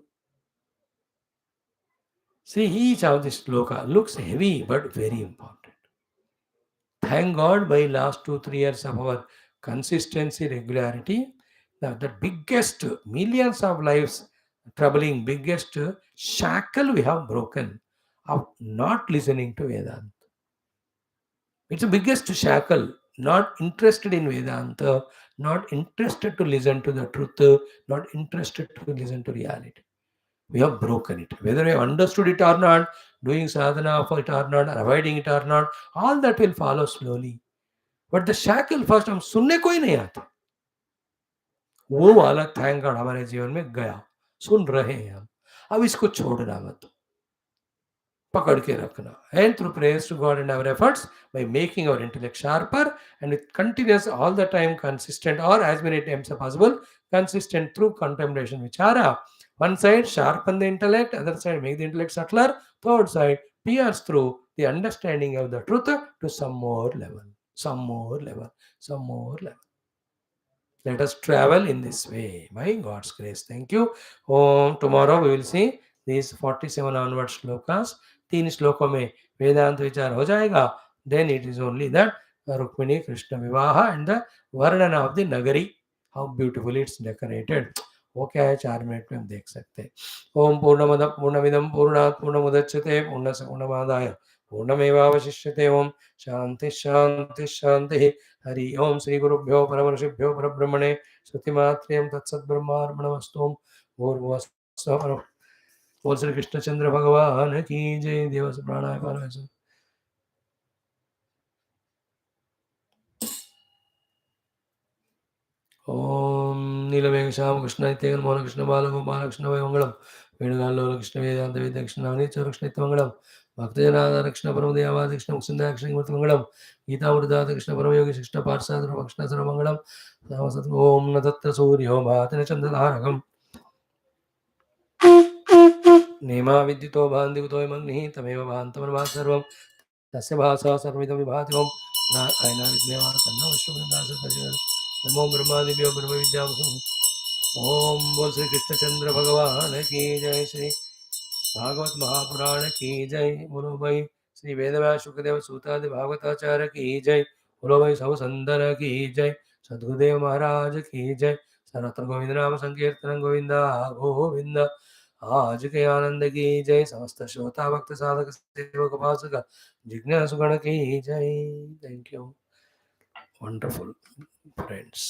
See, each of this sloka looks heavy but very important. Thank God by last 2-3 years of our consistency, regularity, the biggest millions of lives troubling biggest shackle we have broken of not listening to Vedanta. It's the biggest shackle, not interested in Vedanta, not interested to listen to the truth, not interested to listen to reality. We have broken it. Whether we have understood it or not, doing sadhana for it or not, avoiding it or not, all that will follow slowly. But the shackle first हम सुनने को ही नहीं आते. वो वाला thank God हमारे जीवन में गया. सुन रहे हैं हम. अब इसको छोड़ना मत, पकड़ के रखना. And through prayers to God and our efforts, by making our intellect sharper and with continuous all the time consistent or as many times as possible consistent through contemplation vichara. One side sharpen the intellect, other side make the intellect subtler, third side pierce through the understanding of the truth to some more level, some more level, some more level. Let us travel in this way by God's grace. Thank you. Tomorrow we will see these 47 onward shlokas. 3 श्लोकों में वेदांत विचार हो जाएगा. Then it is only that Rukmini Krishna Vivaha and the Varnana of the Nagari. How beautifully it's decorated. वो क्या है 4 minute में हम देख सकते हैं. ओम पूर्णमद पूर्णमिदम पूर्णात् पूर्णमुदच्यते पूर्णस्य पूर्णमादाय पूर्णमेवावशिष्यते. ओम शांति शांति शांति. हरि ओम श्री गुरुभ्यो परमर्षिभ्यो परब्रह्मणे श्रुतिमात्रेयं तत्सद्ब्रह्मार्पणमस्तु. भूर्भुवस्सुः. बोल श्री कृष्णचंद्र भगवान की जय. देवस प्राणाय पालय. ओम नीलमेघ श्याम कृष्ण नित्य मोहन कृष्ण बाल गोपाल कृष्ण वै मंगलम वेणुगालोल कृष्ण वेदांत वेद कृष्ण अवनीच कृष्ण नित्य मंगलम भक्तजनाद कृष्ण परम दयावाद कृष्ण मुकुंद कृष्ण मूर्ति मंगलम गीतामृताद कृष्ण परम योगी कृष्ण पार्षद कृष्ण सर्व मंगलम. ओम न तत्र सूर्यो भाति न चंद्रतारकम् नेमा विद्युतो भान्तिकुतो मग्निः तमेव भान्तमनुभात् सर्वं तस्य भासा सर्वमिदं विभाति. ओम नारायण विद्मेवा तन्नो विष्णुवृन्दास. नमो ब्रह्मादिभ्यो ब्रह्म विद्या. ओम बोल श्री कृष्णचंद्र भगवान की जय. श्री भागवत महापुराण की जय. बोलो भाई श्री वेदव्यास शुकदेव सूतादि भागवताचार्य की जय. बोलो भाई सब सुंदर की जय. सद्गुरुदेव महाराज की जय. सर्वत्र गोविंद नाम संकीर्तन गोविंदा गोविंद. आज के आनंद की जय. समस्त श्रोता भक्त साधक सेवक उपासक जिज्ञासु गण की जय. Thank you. Wonderful friends.